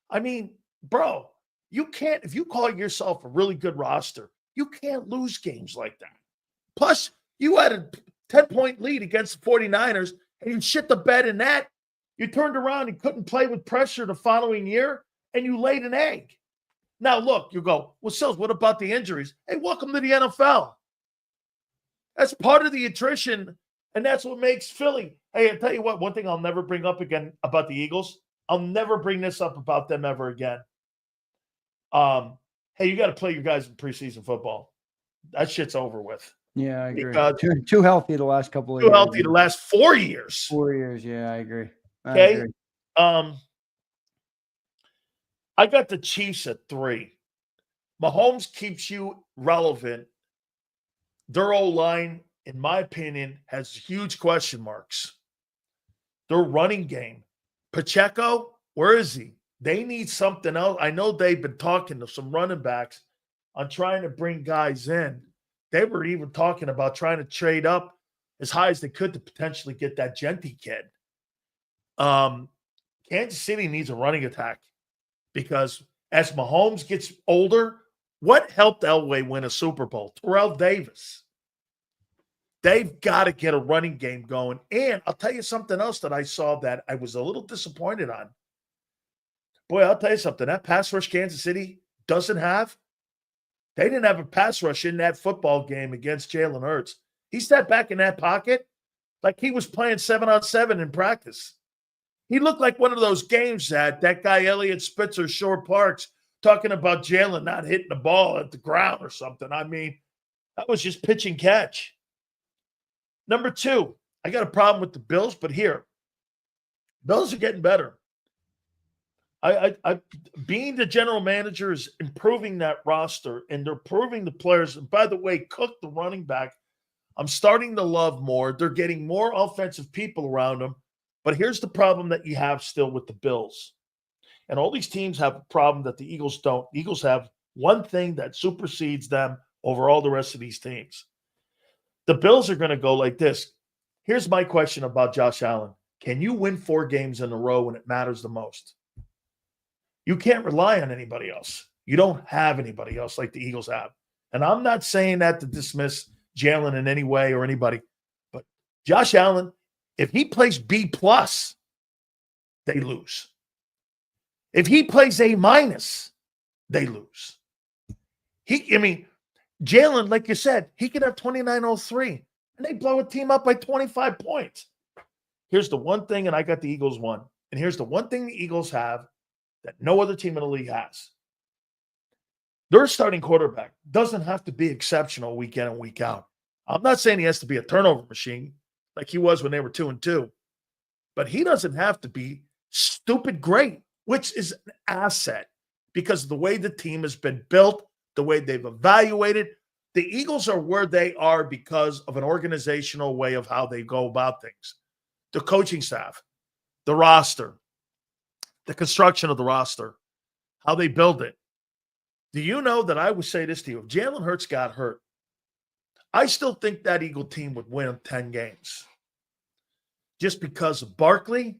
I mean, bro, you can't, if you call yourself a really good roster, you can't lose games like that. Plus, you had a 10-point lead against the 49ers, and you shit the bed in that. You turned around and couldn't play with pressure the following year, and you laid an egg. Now, look, you go, well, Sills, what about the injuries? Hey, welcome to the NFL. That's part of the attrition, and that's what makes Philly. Hey, I'll tell you what, one thing I'll never bring up again about the Eagles, I'll never bring this up about them ever again. Hey, you got to play your guys in preseason football. That shit's over with. Yeah, I agree. Too healthy the last couple of years. Too healthy the last 4 years. 4 years, yeah, I agree. Okay. I got the Chiefs at 3. Mahomes keeps you relevant. Their O-line, in my opinion, has huge question marks. Their running game. Pacheco, where is he? They need something else. I know they've been talking to some running backs on trying to bring guys in. They were even talking about trying to trade up as high as they could to potentially get that Genty kid. Kansas City needs a running attack because as Mahomes gets older, what helped Elway win a Super Bowl? Terrell Davis. They've got to get a running game going. And I'll tell you something else that I saw that I was a little disappointed on. Boy, I'll tell you something. That pass rush Kansas City doesn't have. They didn't have a pass rush in that football game against Jalen Hurts. He sat back in that pocket like he was playing 7-on-7 in practice. He looked like one of those games that guy Elliott Spitzer, Shore Parks, talking about Jalen not hitting the ball at the ground or something. I mean, that was just pitch and catch. Number 2, I got a problem with the Bills, but here, Bills are getting better. I being the general manager is improving that roster, and they're improving the players. And by the way, Cook, the running back, I'm starting to love more. They're getting more offensive people around them. But here's the problem that you have still with the Bills. And all these teams have a problem that the Eagles don't. The Eagles have one thing that supersedes them over all the rest of these teams. The Bills are going to go like this. Here's my question about Josh Allen. Can you win 4 games in a row when it matters the most? You can't rely on anybody else. You don't have anybody else like the Eagles have. And I'm not saying that to dismiss Jalen in any way or anybody. But Josh Allen, if he plays B+, they lose. If he plays A-, they lose. Jalen, like you said, he could have 29-03, and they blow a team up by 25 points. Here's the one thing, and I got the Eagles one. And here's the one thing the Eagles have that no other team in the league has. Their starting quarterback doesn't have to be exceptional week in and week out. I'm not saying he has to be a turnover machine like he was when they were 2-2, but he doesn't have to be stupid great, which is an asset because of the way the team has been built, the way they've evaluated. The Eagles are where they are because of an organizational way of how they go about things. The coaching staff, the roster, the construction of the roster, how they build it. Do you know that I would say this to you? If Jalen Hurts got hurt, I still think that Eagle team would win 10 games just because of Barkley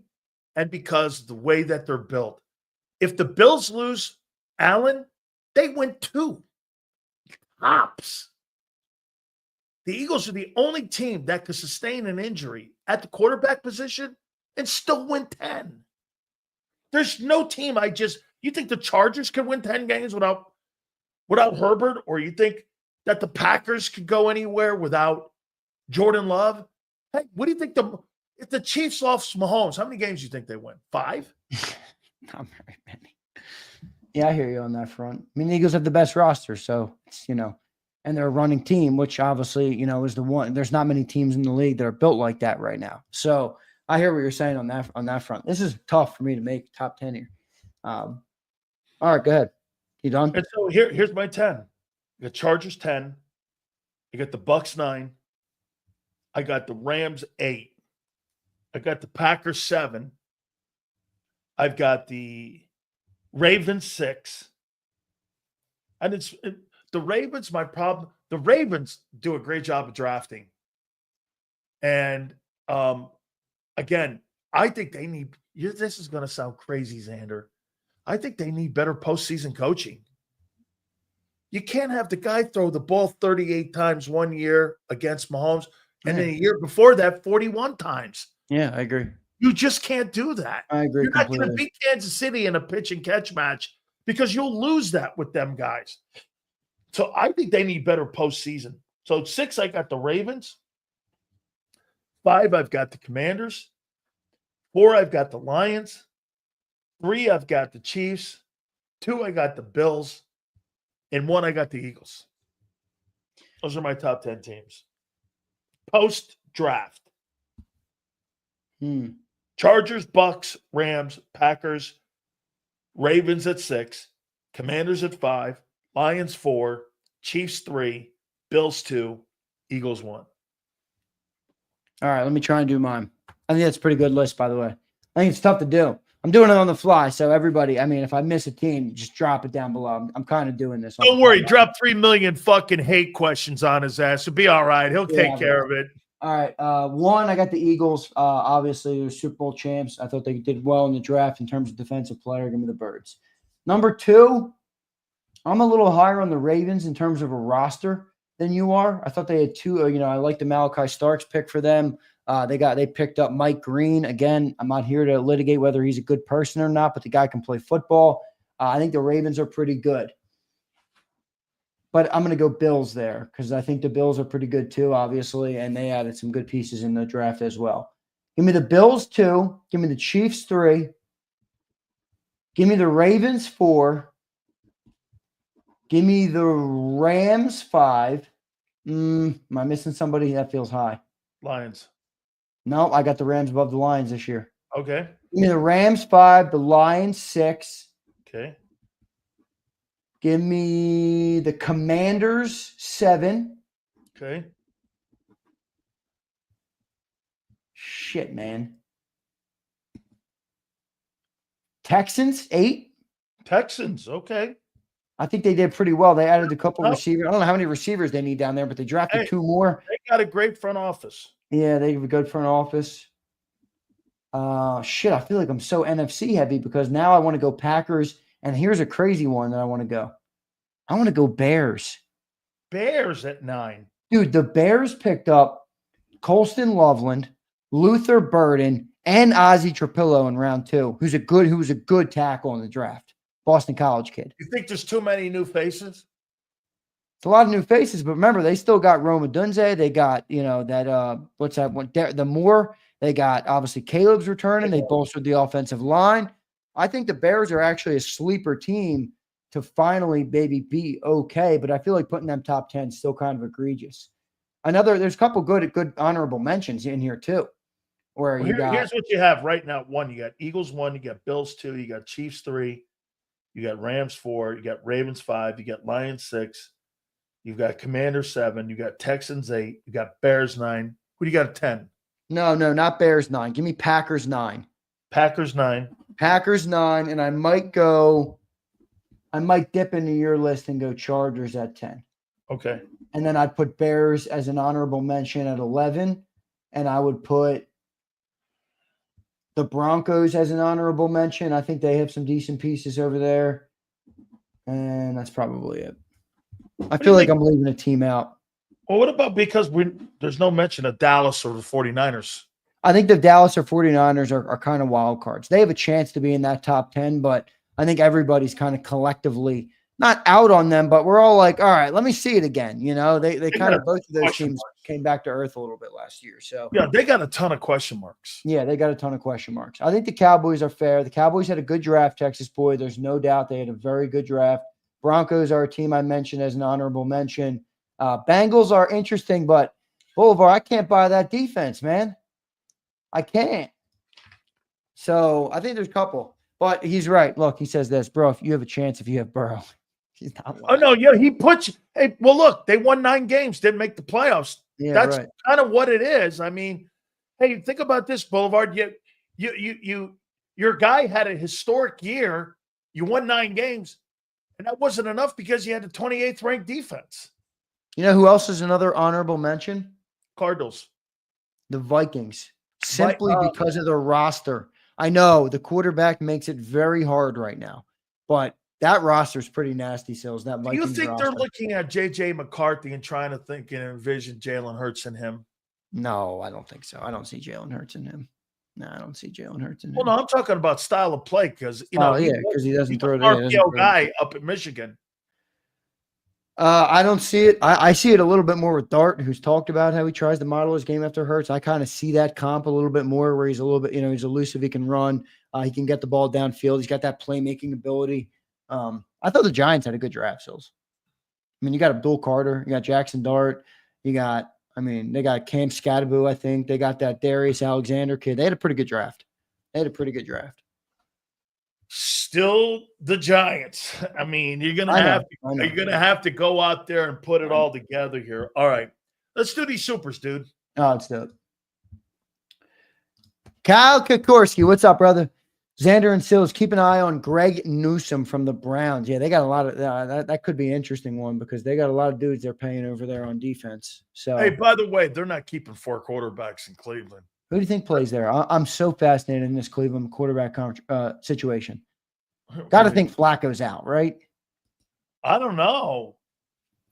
and because of the way that they're built. If the Bills lose Allen, they win 2. Tops. The Eagles are the only team that could sustain an injury at the quarterback position and still win 10. There's no team you think the Chargers could win 10 games without Herbert, or you think that the Packers could go anywhere without Jordan Love? Hey, what do you think if the Chiefs lost Mahomes, how many games do you think they win? 5? Not very many. Yeah, I hear you on that front. I mean, the Eagles have the best roster, so it's, and they're a running team, which obviously, is the one. There's not many teams in the league that are built like that right now. So I hear what you're saying on that front. This is tough for me to make top 10 here. All right, go ahead. You done? And so here's my 10. You got Chargers 10. You got the Bucks 9. I got the Rams 8. I got the Packers 7. I've got the Ravens 6. And the Ravens, my problem. The Ravens do a great job of drafting. And again, I think they need – this is going to sound crazy, Zander. I think they need better postseason coaching. You can't have the guy throw the ball 38 times one year against Mahomes, and then a year before that, 41 times. Yeah, I agree. You just can't do that. I agree. You're not going to beat Kansas City in a pitch and catch match because you'll lose that with them guys. So I think they need better postseason. So 6, I got the Ravens. 5, I've got the Commanders. 4, I've got the Lions. 3, I've got the Chiefs. 2, I got the Bills. And 1, I got the Eagles. Those are my top 10 teams. Post-draft. Chargers, Bucks, Rams, Packers, Ravens at 6, Commanders at 5, Lions 4, Chiefs 3, Bills 2, Eagles 1. All right, let me try and do mine. I think that's a pretty good list, by the way. I think it's tough to do. I'm doing it on the fly, so everybody, if I miss a team, just drop it down below. I'm kind of doing this. Don't worry, drop 3 million fucking hate questions on his ass. It'll be all right. He'll take care of it. All right. 1, I got the Eagles. Obviously, they're Super Bowl champs. I thought they did well in the draft in terms of defensive player. Give me the Birds. Number 2, I'm a little higher on the Ravens in terms of a roster than you are. I thought they had 2. I like the Malachi Starks pick for them. They picked up Mike Green. Again, I'm not here to litigate whether he's a good person or not, but the guy can play football. I think the Ravens are pretty good. But I'm going to go Bills there because I think the Bills are pretty good too, obviously, and they added some good pieces in the draft as well. Give me the Bills 2. Give me the Chiefs 3. Give me the Ravens 4. Give me the Rams 5. Am I missing somebody? That feels high. Lions. No, I got the Rams above the Lions this year. Okay. Give me the Rams 5, the Lions 6. Okay. Give me the Commanders 7. Okay. Shit, man. Texans 8. Texans. Okay. I think they did pretty well. They added a couple Oh, receivers. I don't know how many receivers they need down there, but they drafted hey, 2 more. they got a great front office. Yeah, they have a good front office. Shit, I feel like I'm so NFC heavy because now I want to go Packers. And here's a crazy one that I want to go. I want to go Bears. Bears at 9. Dude, the Bears picked up Colston Loveland, Luther Burden, and Ozzie Trapillo in round 2, who was a good tackle in the draft. Boston College kid. You think there's too many new faces? It's a lot of new faces, but remember, they still got Roma Dunze. They got, that what's that one? The Moore. They got obviously Caleb's returning. They bolstered the offensive line. I think the Bears are actually a sleeper team to finally maybe be okay, but I feel like putting them top 10 is still kind of egregious. There's a couple good honorable mentions in here too. Where Here's what you have right now. 1, you got Eagles 1, you got Bills 2, you got Chiefs 3, you got Rams 4, you got Ravens 5, you got Lions 6, you've got Commanders 7, you got Texans 8, you got Bears 9. Who do you got at 10? No, not Bears 9. Give me Packers 9. Packers 9. Packers 9, and I might dip into your list and go Chargers at 10. Okay. And then I'd put Bears as an honorable mention at 11, and I would put the Broncos as an honorable mention. I think they have some decent pieces over there, and that's probably it. I feel like I'm leaving a team out. Well, what about because there's no mention of Dallas or the 49ers? I think the Dallas or 49ers are kind of wild cards. They have a chance to be in that top 10, but I think everybody's kind of collectively not out on them, but we're all like, all right, let me see it again. They kind of both of those teams came back to earth a little bit last year. So yeah, they got a ton of question marks. Yeah, they got a ton of question marks. I think the Cowboys are fair. The Cowboys had a good draft, Texas boy. There's no doubt they had a very good draft. Broncos are a team I mentioned as an honorable mention. Bengals are interesting, but Boulevard, I can't buy that defense, man. I can't. So I think there's a couple, but he's right. Look, he says this, bro, if you have a chance, if you have Burrow, he's not lying. Oh, no, yeah, he puts – hey, well, look, they won 9 games, didn't make the playoffs. Yeah, that's right. kind of what it is. I mean, hey, think about this, Boulevard. Your guy had a historic year. You won 9 games, and that wasn't enough because you had the 28th ranked defense. You know who else is another honorable mention? Cardinals. The Vikings, simply because of their roster. I know the quarterback makes it very hard right now, but that roster is pretty nasty, Sills. That Do Vikings you think roster. they're looking at J.J. McCarthy and trying to think and envision Jalen Hurts in him? No, I don't think so. I don't see Jalen Hurts in him. No, I don't see Jalen Hurts in him. Well, no, I'm talking about style of play because, because he doesn't throw the RPO guy up at Michigan. I don't see it. I see it a little bit more with Dart, who's talked about how he tries to model his game after Hurts. I kind of see that comp a little bit more where he's a little bit, he's elusive. He can run. He can get the ball downfield. He's got that playmaking ability. I thought the Giants had a good draft, Sills. I mean, you got Abdul Carter. You got Jackson Dart. They got Cam Scattaboo, I think. They got that Darius Alexander kid. They had a pretty good draft. Still the Giants. I mean, you're gonna have to go out there and put it all together here. All right, let's do these supers, dude. Oh, let's do it. Kyle Kokorski, what's up, brother? Zander and Sills, keep an eye on Greg Newsome from the Browns. Yeah, they got a lot of that could be an interesting one because they got a lot of dudes they're paying over there on defense. So, hey, by the way, they're not keeping 4 quarterbacks in Cleveland. Who do you think plays there? I'm so fascinated in this Cleveland quarterback situation. Got to think Flacco's out, right? I don't know.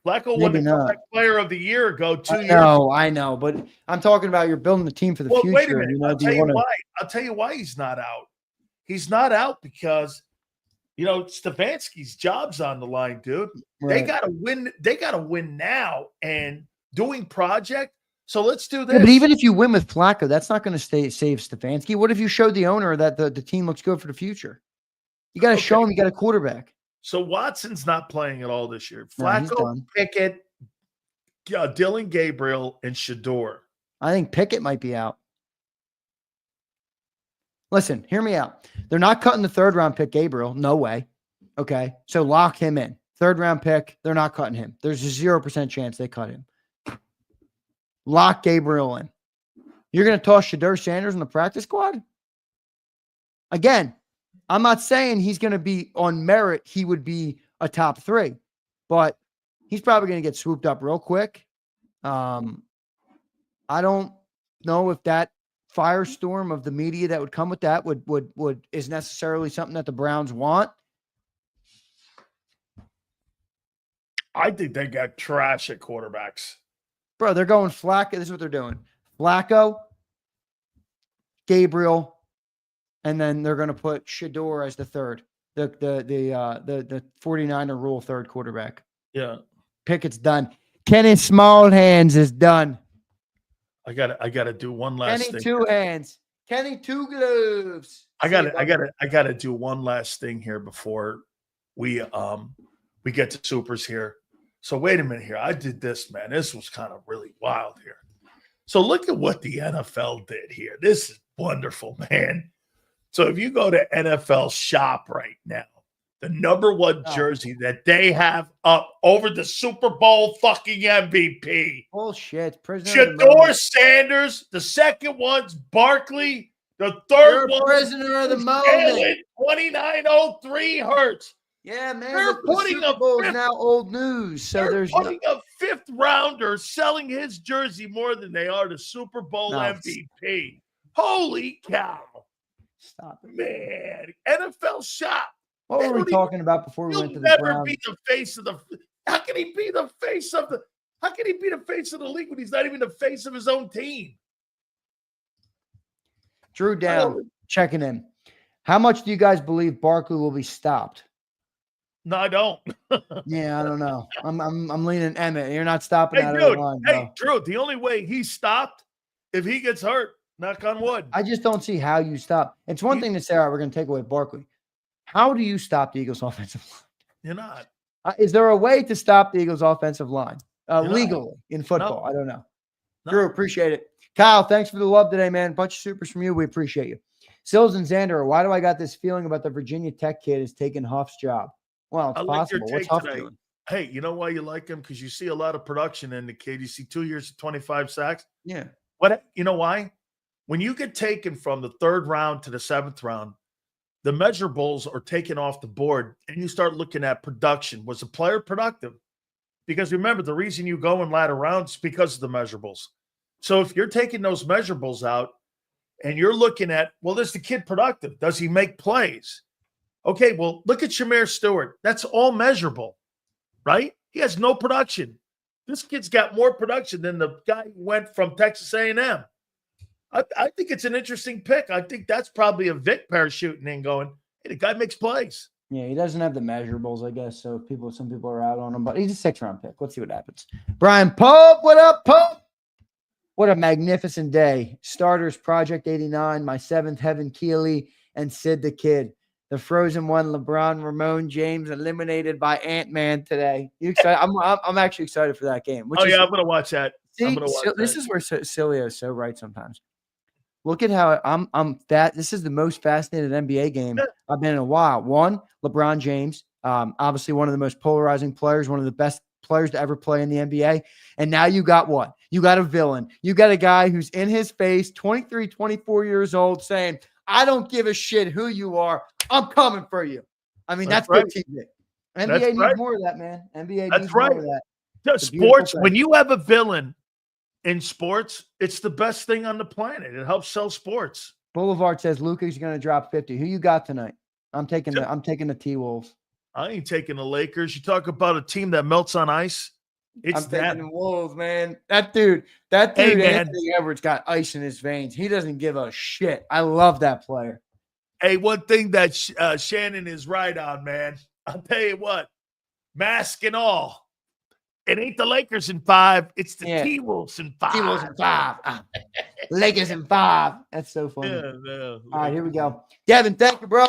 Flacco won the comeback player of the year ago 2 years ago. I know, but I'm talking about you're building the team for the future. Wait a minute. I'll tell you why he's not out. He's not out because Stefanski's job's on the line, dude. Right. They gotta win. They gotta win now and doing project. So let's do this. Yeah, but even if you win with Flacco, that's not going to save Stefanski. What if you showed the owner that the team looks good for the future? You got to show him you got a quarterback. So Watson's not playing at all this year. Flacco, Pickett, Dylan Gabriel, and Shador. I think Pickett might be out. Listen, hear me out. They're not cutting the third round pick, Gabriel. No way. Okay. So lock him in. Third round pick, they're not cutting him. There's a 0% chance they cut him. Lock Gabriel in. You're going to toss Shedeur Sanders in the practice squad? Again, I'm not saying he's going to be on merit. He would be a top 3, but he's probably going to get swooped up real quick. I don't know if that firestorm of the media that would come with that would is necessarily something that the Browns want. I think they got trash at quarterbacks. Bro, they're going Flacco. This is what they're doing. Flacco, Gabriel, and then they're going to put Shedeur as the third. The 49er rule third quarterback. Yeah. Pickett's done. Kenny Smallhands is done. I gotta do one last Kenny thing. Two Hands. Kenny Two Gloves. I gotta do one last thing here before we get to supers here. So wait a minute here. I did this, man. This was kind of really wild here. So look at what the NFL did here. This is wonderful, man. So if you go to NFL Shop right now, the number 1 jersey that they have up over the Super Bowl fucking MVP. Bullshit. Shedeur Sanders. The second one's Barkley. The third one, prisoner of the moment. Jalen 2903 Hurts. Yeah, man. They're putting Super Bowl is now old news. So they're putting a 5th rounder selling his jersey more than they are the Super Bowl MVP. Holy cow. Stop it. Man. NFL Shop. What were we talking about before we went to the Browns? Be the face of the how can he be the face of the league when he's not even the face of his own team? Drew Down checking in. How much do you guys believe Barkley will be stopped? No, I don't. Yeah, I don't know. I'm leaning Emmett. You're not stopping Hey, out dude. of the line. Hey, Drew, the only way he's stopped if he gets hurt. Knock on wood. I just don't see how you stop. It's one thing to say, all right, we're going to take away Barkley. How do you stop the Eagles' offensive line? You're not. Is there a way to stop the Eagles' offensive line legally in football? No. I don't know. No. Drew, appreciate it. Kyle, thanks for the love today, man. Bunch of supers from you. We appreciate you. Sills and Zander, why do I got this feeling about the Virginia Tech kid is taking Huff's job? Well, it's possible. What's Huff doing? Hey, you know why you like him? Because you see a lot of production in the kid. You see 2 years, 25 sacks. Yeah. You know why? When you get taken from the 3rd round to the 7th round, the measurables are taken off the board and you start looking at production. Was the player productive? Because remember, the reason you go in latter rounds is because of the measurables. So if you're taking those measurables out and you're looking at, well, is the kid productive? Does he make plays? Okay, well, look at Shamir Stewart. That's all measurable, right? He has no production. This kid's got more production than the guy who went from Texas A&M. I think it's an interesting pick. I think that's probably a Vic parachuting in going, hey, the guy makes plays. Yeah, he doesn't have the measurables, I guess. So some people are out on him, but he's a 6th-round pick. Let's see what happens. Brian Pope, what up, Pope? What a magnificent day. Starters, Project 89, my 7th, Heaven Keeley, and Sid the Kid. The Frozen One, LeBron, Ramon James, eliminated by Ant-Man today. You excited? I'm actually excited for that game. I'm going to watch that. See, this is where Sileo is so right sometimes. Look at how this is the most fascinated NBA game I've been in a while. One, LeBron James, obviously one of the most polarizing players, one of the best players to ever play in the NBA. And now you got what? You got a villain. You got a guy who's in his face, 23, 24 years old, saying, I don't give a shit who you are. I'm coming for you. I mean, that's good TV. NBA needs more of that, man. NBA needs more of that. Sports, when you have a villain in sports, it's the best thing on the planet. It helps sell sports. Boulevard says Luka's going to drop 50. Who you got tonight? I'm taking the T-Wolves. I ain't taking the Lakers. You talk about a team that melts on ice. I'm taking the Wolves, man. That dude, Anthony Edwards got ice in his veins. He doesn't give a shit. I love that player. Hey, one thing that Shannon is right on, man. I'll tell you what, mask and all. It ain't the Lakers in 5. It's the T-Wolves in 5. T-Wolves in 5. Lakers in 5. That's so funny. Yeah. All right, here we go. Devin, thank you, bro.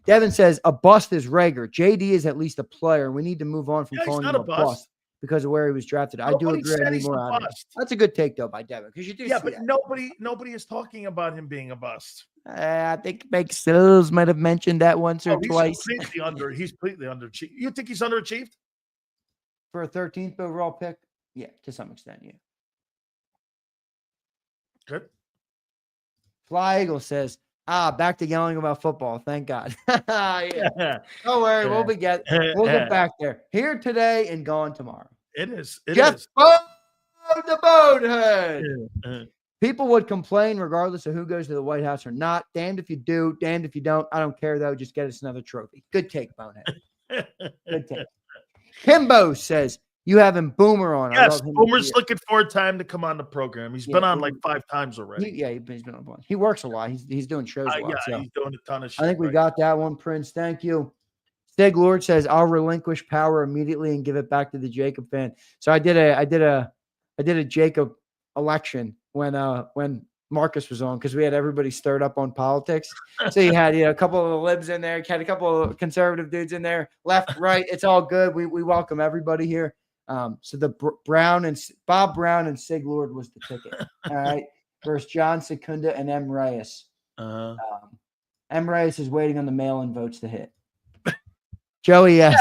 Devin says, a bust is Rager. JD is at least a player. We need to move on from calling him a bust because of where he was drafted. I do Nobody agree. I said need he's more a out of him. bust. That's a good take, though, by Devin, because you do Yeah, see but that. nobody is talking about him being a bust. I think Mike Sills might have mentioned that once or Oh, twice. He's completely underachieved. You think he's underachieved? For a 13th overall pick? Yeah, to some extent, yeah. Good. Fly Eagle says, back to yelling about football. Thank God. Yeah. Don't worry, we'll get back there. Here today and gone tomorrow. It is. It Jeff is. the Bonehead. Yeah. People would complain regardless of who goes to the White House or not. Damned if you do, damned if you don't. I don't care, though. Just get us another trophy. Good take, Bonehead. Good take. Kimbo says, you have him Boomer on. Yes, I love him. Boomer's looking for time to come on the program. He's been on Boomer, like 5 times already. He's been on a bunch. He works a lot. He's doing shows a lot. Yeah, he's doing a ton of shit. I think we got that one, Prince. Thank you. Stig Lord says, I'll relinquish power immediately and give it back to the Jacob fan. So I did a Jacob election when Marcus was on, because we had everybody stirred up on politics. So you had a couple of the libs in there, had a couple of conservative dudes in there, left, right. It's all good. We welcome everybody here. So the Bob Brown and Sig Lord was the ticket. All right. Versus John Secunda and M. Reyes. M. Reyes is waiting on the mail-in votes to hit. Joey S.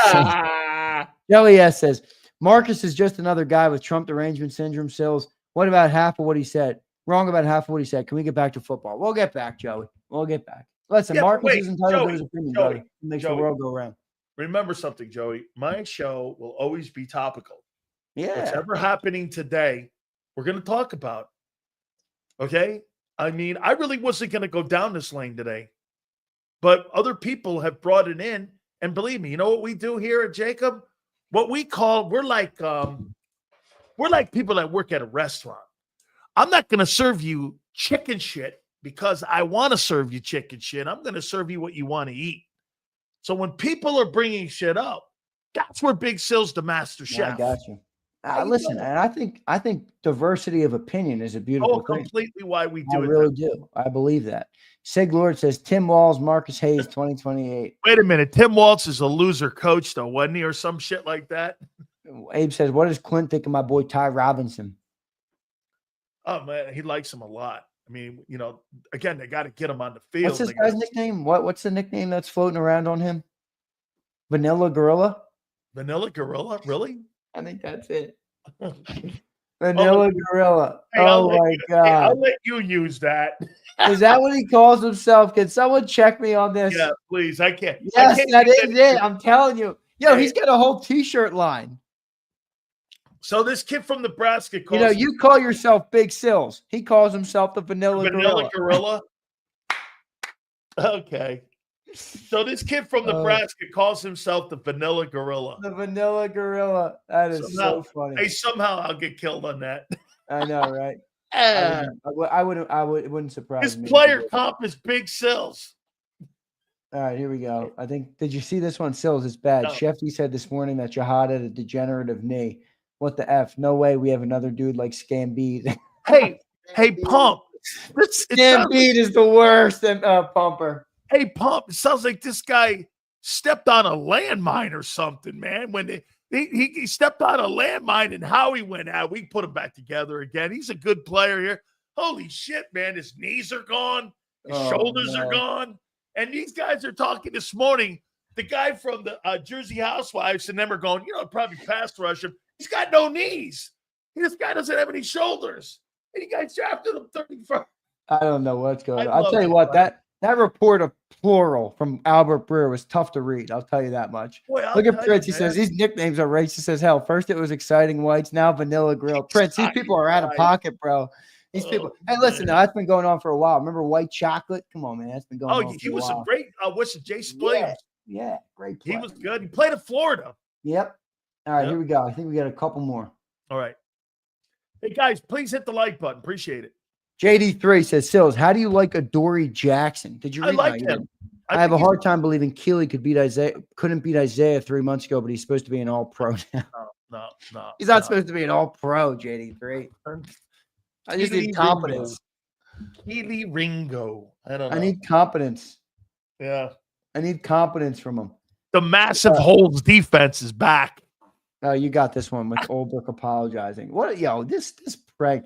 says, Marcus is just another guy with Trump derangement syndrome. Sills, what about half of what he said? Wrong about half of what he said. Can we get back to football? We'll get back, Joey. We'll get back. Listen, Marcus is entitled to his opinion, brother. It makes the world go round. Remember something, Joey. My show will always be topical. Yeah. What's ever happening today, we're going to talk about. Okay? I mean, I really wasn't going to go down this lane today, but other people have brought it in. And believe me, you know what we do here at Jacob? What we call, we're like people that work at a restaurant. I'm not going to serve you chicken shit because I want to serve you chicken shit. I'm going to serve you what you want to eat. So when people are bringing shit up, that's where Big Sil's the master chef. I got you. Listen, and I think diversity of opinion is a beautiful thing. Completely why we do it. I really do. I believe that. Sig Lord says Tim Walz, Marcus Hayes, 2028. Wait a minute. Tim Walz is a loser coach, though, wasn't he, or some shit like that? Abe says, what does Clint think of my boy Ty Robinson? Oh, man, he likes him a lot. I mean, again, they got to get him on the field. What's this guy's nickname? What's the nickname that's floating around on him? Vanilla Gorilla? Vanilla Gorilla? Really? I think that's it. Vanilla Gorilla. Hey, my God. Hey, I'll let you use that. Is that what he calls himself? Can someone check me on this? Yeah, please. I can't. Yes, that is it. I'm telling you. Yo, he's got a whole T-shirt line. So this kid from Nebraska calls you call yourself Big Sills. He calls himself the Vanilla Gorilla. Okay. So this kid from Nebraska calls himself the Vanilla Gorilla. The Vanilla Gorilla. That is so funny. Hey, somehow I'll get killed on that. I know, right? It wouldn't surprise me. His player comp is Big Sills. All right, here we go. I think, did you see this one? Sills, it's bad. No. Shefty said this morning that Jihad had a degenerative knee. What the F? No way we have another dude like Scambede. Hey, Pump. Scambede is the worst than Pumper. Hey, Pump, it sounds like this guy stepped on a landmine or something, man. When he stepped on a landmine and how he went out, we put him back together again. He's a good player here. Holy shit, man. His knees are gone. His shoulders are gone. And these guys are talking this morning. The guy from the Jersey Housewives and them are going, probably pass rush him. He's got no knees. This guy doesn't have any shoulders. And you guys drafted him 31st. I don't know what's going on. I'll tell you what, that report of plural from Albert Breer was tough to read. I'll tell you that much. Boy, look at Prince. He says these nicknames are racist as hell. First it was Exciting Whites, now Vanilla Grill. Prince, these people are out of pocket, bro. These people. Hey, listen, now, that's been going on for a while. Remember White Chocolate? Come on, man. That's been going on for a while. He was a great what's it, Jason Williams? Yeah, great player. He was good. He played at Florida. Yep. All right, here we go. I think we got a couple more. All right. Hey, guys, please hit the like button. Appreciate it. JD3 says, Sills, how do you like Adoree Jackson? Did you read I like him. I have a hard time believing Keeley couldn't beat Isaiah 3 months ago, but he's supposed to be an all-pro now. No. He's not supposed to be an all-pro, JD3. I just need competence. Keely Ringo. I don't know. I need competence. Yeah. I need competence from him. The massive holes defense is back. Oh, you got this one with Olbrook apologizing. What? This prank.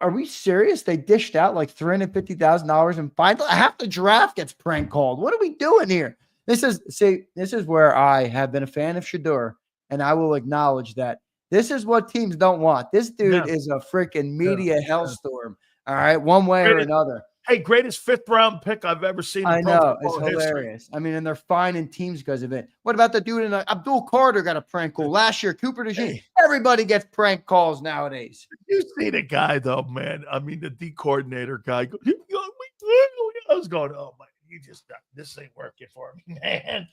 Are we serious? They dished out like $350,000 in fines. Half the draft gets prank called. What are we doing here? This is where I have been a fan of Shador, and I will acknowledge that this is what teams don't want. This dude is a freaking media hellstorm. All right, one way or another. Hey, greatest fifth-round pick I've ever seen. I know. It's hilarious. I mean, and they're finding teams because of it. What about the dude in Abdul Carter got a prank call last year? Cooper DeJean. Everybody gets prank calls nowadays. You see the guy, though, man. I mean, the D coordinator guy. I was going, oh, my. This ain't working for me, man.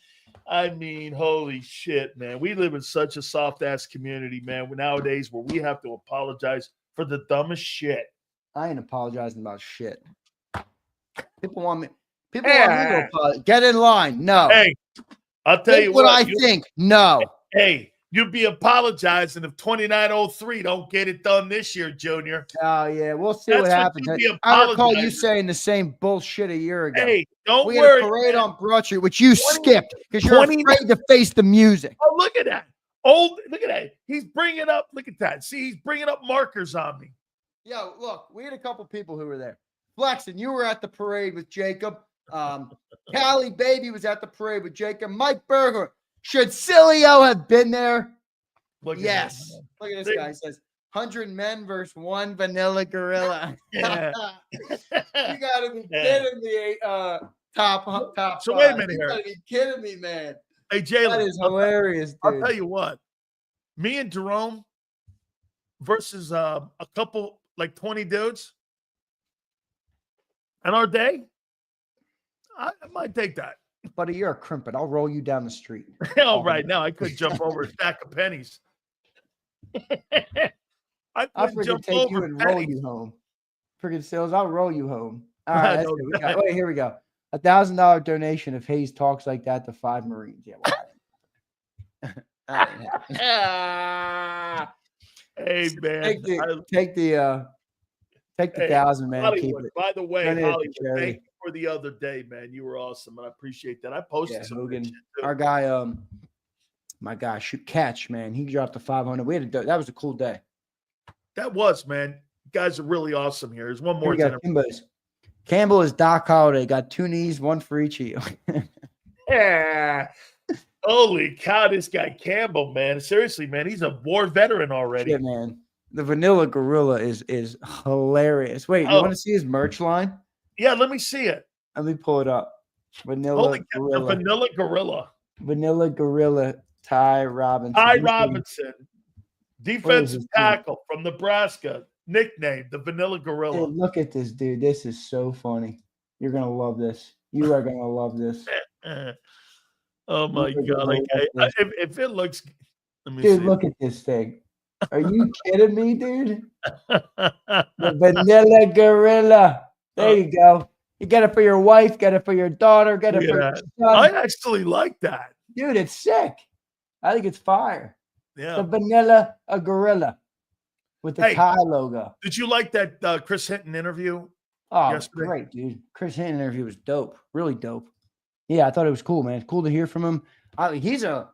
I mean, holy shit, man. We live in such a soft-ass community, man, nowadays where we have to apologize for the dumbest shit. I ain't apologizing about shit. People want me to apologize. Get in line. No. Hey, I'll tell you what I think. No. Hey, you'd be apologizing if 2903 don't get it done this year, Junior. Oh, yeah. We'll see what happens. I recall you saying the same bullshit a year ago. Hey, don't worry. We had a parade on Broad Street, which you skipped because you're afraid to face the music. Oh, look at that. Look at that. He's bringing up, look at that. See, he's bringing up markers on me. Yo, look, we had a couple people who were there. Flexen, you were at the parade with Jacob. Callie Baby was at the parade with Jacob. Mike Berger. Should Sileo have been there? Yes. Look at this guy. He says 100 men versus one vanilla gorilla. Yeah. You got to be kidding me. Top. So wait a minute here. You got to be kidding me, man. Hey, Jalen. That is hilarious, dude. I'll tell you what. Me and Jerome versus a couple, like 20 dudes. And our day, I might take that. Buddy, you're a crimpet. I'll roll you down the street. All right, now I could jump over a stack of pennies. I could jump take over you and pennies. roll you home. Friggin' sales, I'll roll you home. All right, that's good. Wait, here we go. $1,000 donation if Hayes talks like that to 5 Marines. Yeah, well, hey man, take the 1,000, man. Hollywood, keep it. By the way, Hollywood, thank you for the other day, man. You were awesome, and I appreciate that. I posted some Hogan, shit too. our guy, my guy, shoot catch, man. He dropped the 500. That was a cool day. That was, man. You guys are really awesome here. There's one more. Campbell is Doc Holliday. Got 2 knees, 1 for each of you. Yeah. Holy cow, this guy Campbell, man. Seriously, man, he's a war veteran already. Yeah, man. The Vanilla Gorilla is hilarious. Wait, you want to see his merch line? Yeah, let me see it. Let me pull it up. Gorilla. The Vanilla Gorilla. Vanilla Gorilla, Ty Robinson. Ty Robinson, defensive tackle from Nebraska, nicknamed the Vanilla Gorilla. Dude, look at this, dude. This is so funny. You're going to love this. You are going to love this. Oh, my God. If it looks – let me see. Look at this thing. Are you kidding me, dude? The Vanilla Gorilla. There you go. You get it for your wife, get it for your daughter, get it for your son. I actually like that. Dude, it's sick. I think it's fire. Yeah. The Vanilla Gorilla with the Ty logo. Did you like that Chris Hinton interview? Oh, yesterday? Great, dude. Chris Hinton interview was dope. Really dope. Yeah, I thought it was cool, man. It's cool to hear from him. He's a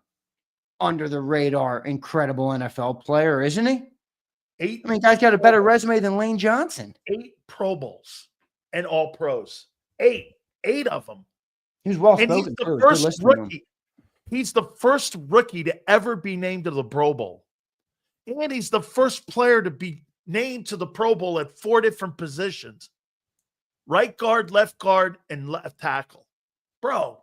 under the radar, incredible NFL player, isn't he? Guy's got a better resume than Lane Johnson. 8 Pro Bowls and all pros. 8 of them. He was well spoken. He's the first rookie. He's the first rookie to ever be named to the Pro Bowl. And he's the first player to be named to the Pro Bowl at 4 different positions. Right guard, left guard, and left tackle. Bro,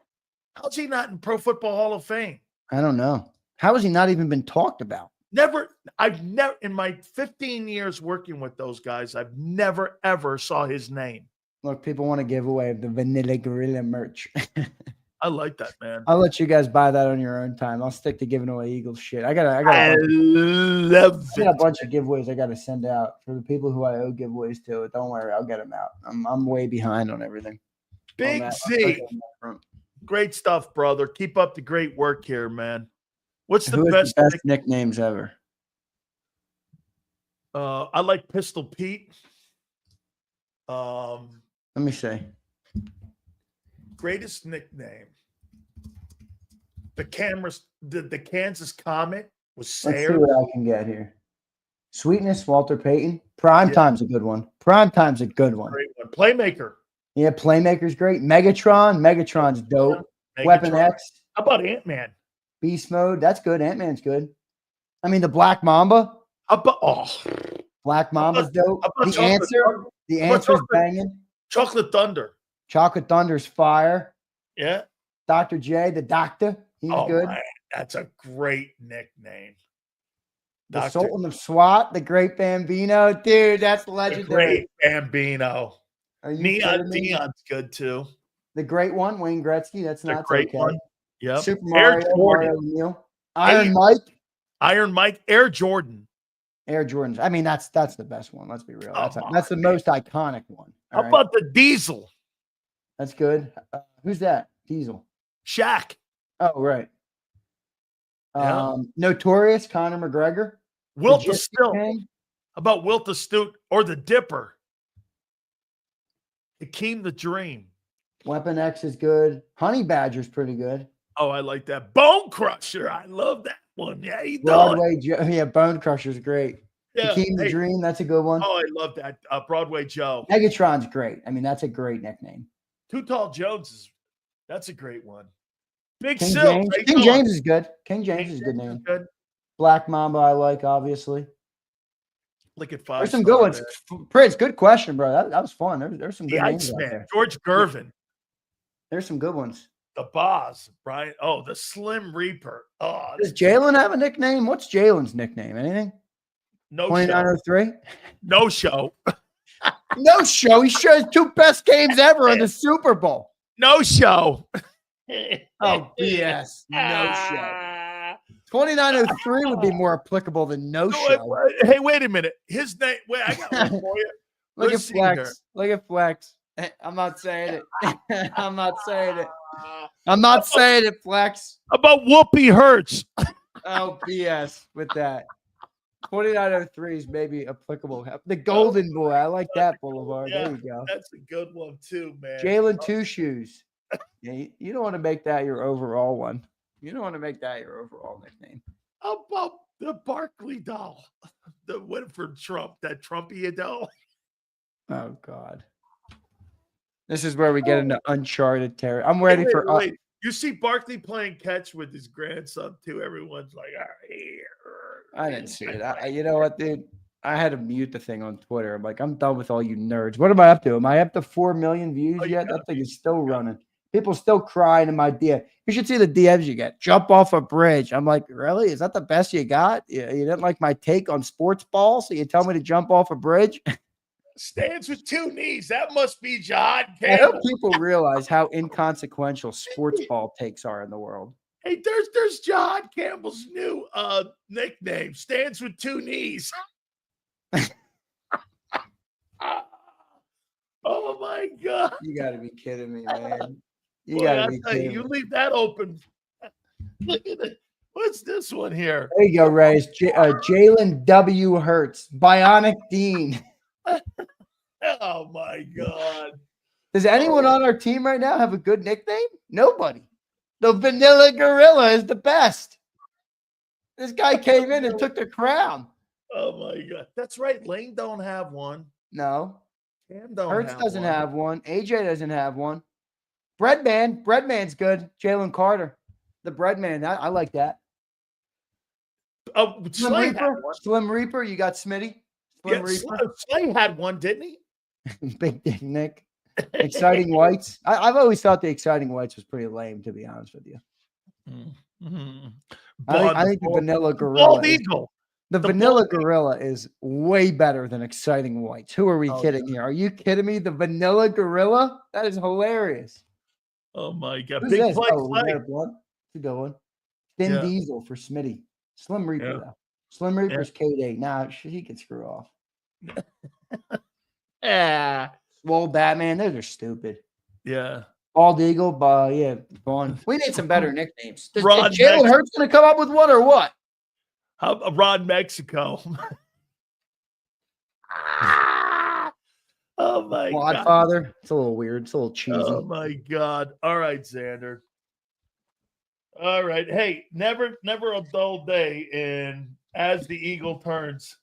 how's he not in Pro Football Hall of Fame? I don't know. How has he not even been talked about? I've never, in my 15 years working with those guys, I've never, ever saw his name. Look, people want to give away the Vanilla Gorilla merch. I like that, man. I'll let you guys buy that on your own time. I'll stick to giving away Eagles shit. I got a bunch of giveaways I got to send out for the people who I owe giveaways to. Don't worry, I'll get them out. I'm way behind on everything. Big Z. Great stuff, brother. Keep up the great work here, man. What's the best nicknames ever? I like Pistol Pete. Let me see. Greatest nickname. The Kansas Comet. with Let's see Sayers. what I can get here. Sweetness, Walter Payton. Prime Yeah. time's a good one. Prime time's a good one. Great one. Playmaker. Yeah, Playmaker's great. Megatron's dope. Weapon Megatron. X, How about Ant-Man? Beast Mode. That's good. Ant-Man's good. I mean, the Black Mamba. How about Black Mamba's dope. how about The Chocolate Answer. Thunder? The How about Answer's banging. Chocolate Thunder? Chocolate Thunder's fire. Yeah. Dr. J, the Doctor. He's good. Man, that's a great nickname. The Dr. Sultan of SWAT, the Great Bambino. Dude, that's The legendary. Great Bambino. Are you Neon kidding me? Dion's good too. The great one, Wayne Gretzky. That's The not great okay. one. Yep. Super Air Mario, Jordan. Mario O'Neal. Iron Mike. Iron Mike, Air Jordan. Air Jordans. I mean, that's the best one. Let's be real. That's Come the on, most iconic one. How All right? about the Diesel? That's good. Who's that? Diesel. Shaq. Oh, right. Yeah. Notorious Conor McGregor. Wilt The the Gypsy Stilt. King. How about Wilt the Stute or the Dipper? Hakeem the Dream. Weapon X is good. Honey Badger's pretty good. Oh, I like that. Bone Crusher. I love that one. Yeah, he does. Broadway Joe. Yeah, Bone Crusher's great. Yeah. Hakeem the Hey, Dream. That's a good one. oh, I love that. Broadway Joe. Megatron's great. I mean, that's a great nickname. Too Tall Jones that's a great one. Big King Silk. James. how you King doing? James is good. King James is a good James name. Good. Black Mamba, I like, obviously. Look at 5. There's some good ones. Prince, good question, bro. That was fun. There's some The good names out Iceman. there. George Gervin. There's some good ones. The Boz. Brian. Oh, the Slim Reaper. Oh, Does Jalen have a nickname? What's Jalen's nickname? Anything? no show. 2903? No show. No show. He shares 2 best games ever in the Super Bowl. No show. Oh, BS. No show. 2903 would be more applicable than no show. Hey, wait a minute. His name. Wait, I got one for you. Look Let's at see here. Flex. Look at Flex. I'm not saying it. I'm not saying it. I'm not saying it, Flex. How about Whoopi Hurts? Oh, BS with that. 2903 is maybe applicable. The Golden Boy. I like that Boulevard. Yeah, There you go. that's a good one too, man. Jalen Two Shoes. Yeah, you don't want to make that your overall one. You don't want to make that your overall nickname. How about the Barkley doll? The Winford Trump, that Trumpy doll. Oh, God. This is where we get into uncharted territory. I'm ready for. Wait. You see Barkley playing catch with his grandson too. Everyone's like, all right. I didn't see it. You know what, dude? I had to mute the thing on Twitter. I'm like, I'm done with all you nerds. What am I up to? Am I up to 4 million views yet? That thing is still running. People still crying in my DM. You should see the DMs you get. Jump off a bridge. I'm like, really? Is that the best you got? You didn't like my take on sports ball, so you tell me to jump off a bridge? Stands with 2 knees. That must be John I Campbell. hope people realize how inconsequential sports ball takes are in the world. Hey, there's John Campbell's new nickname. Stands with 2 knees. Oh my God. You got to be kidding me, man. You Boy, got I'll to be tell you, kidding you me. leave that open. Look at it. What's this one here? There you go, Ray. It's Jalen W. Hurts. Bionic Dean. Oh my God. Does anyone on our team right now have a good nickname? Nobody. The Vanilla Gorilla is the best. This guy came in and took the crown. Oh my God. That's right. Lane don't have one. No. Cam don't Hurts have doesn't one. have one. AJ doesn't have one. Breadman's good. Jalen Carter. The Breadman. I like that. Oh, Slim Slay had Reaper. one. Slim Reaper. You got Smitty. Slim Yeah, Reaper. Slay had one, didn't he? Big Dick Nick. Exciting Whites. I've always thought the Exciting Whites was pretty lame, to be honest with you. Mm-hmm. I think the Vanilla Gorilla. Bald Eagle. The Vanilla Gorilla is way better than Exciting Whites. Who are we Oh, kidding here? Are you kidding me? The Vanilla Gorilla? That is hilarious. Oh my God. Who's Big this? play. Oh, Slay. Red Blood. It's a good one. Thin Yeah. Diesel for Smitty. Slim Reaper, Yeah. though. Slim Reaper's K-Day. Nah, he can screw off. Yeah. Swole Batman. Those are stupid. Yeah. Bald Eagle. Yeah, Vaughn. We need some better nicknames. Is Rod Jalen Hurts going to come up with one or what? How about Rod Mexico? Oh my God. Godfather. It's a little weird. It's a little cheesy. Oh my God. All right, Xander. All right. Hey, never a dull day. And as the Eagle turns,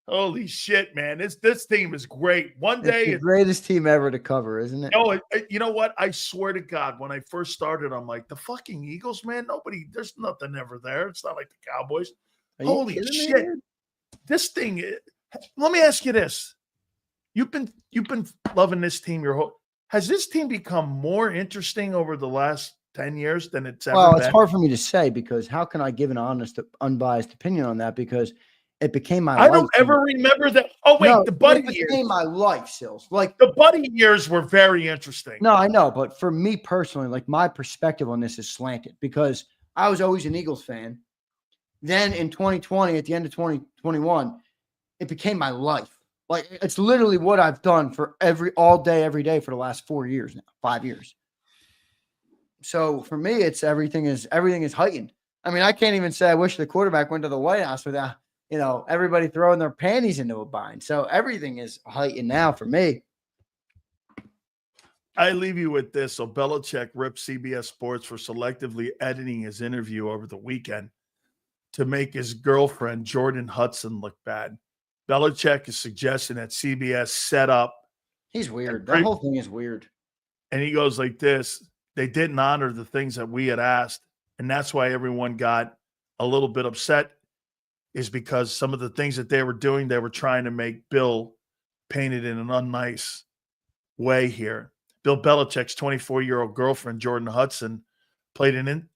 holy shit, man. This team is great. One It's day the it's greatest team ever to cover, isn't it? you know what? I swear to God, when I first started, I'm like, the fucking Eagles, man. There's nothing ever there. It's not like the Cowboys. Are you Holy kidding me, shit. dude? This thing. Let me ask you this. You've been loving this team your whole. Has this team become more interesting over the last 10 years than it's ever Well, it's been? hard for me to say because how can I give an honest, unbiased opinion on that? Because it became my I life. don't ever remember that. Oh, No, wait, the but Buddy it years. became my life, Sills. Like, The Buddy years were very interesting. no, I know, but for me personally, like my perspective on this is slanted because I was always an Eagles fan. Then in 2020, at the end of 2021, it became my life. Like it's literally what I've done for all day, every day for the last 4 years now, 5 years. So for me, it's everything is heightened. I mean, I can't even say I wish the quarterback went to the White House without, everybody throwing their panties into a bind. So everything is heightened now for me. I leave you with this. So Belichick ripped CBS Sports for selectively editing his interview over the weekend to make his girlfriend, Jordan Hudson, look bad. Belichick is suggesting that CBS set up. He's weird. That whole thing is weird. And he goes like this. They didn't honor the things that we had asked. And that's why everyone got a little bit upset, is because some of the things that they were doing, they were trying to make Bill painted in an unnice way here. Bill Belichick's 24-year-old girlfriend, Jordan Hudson, played an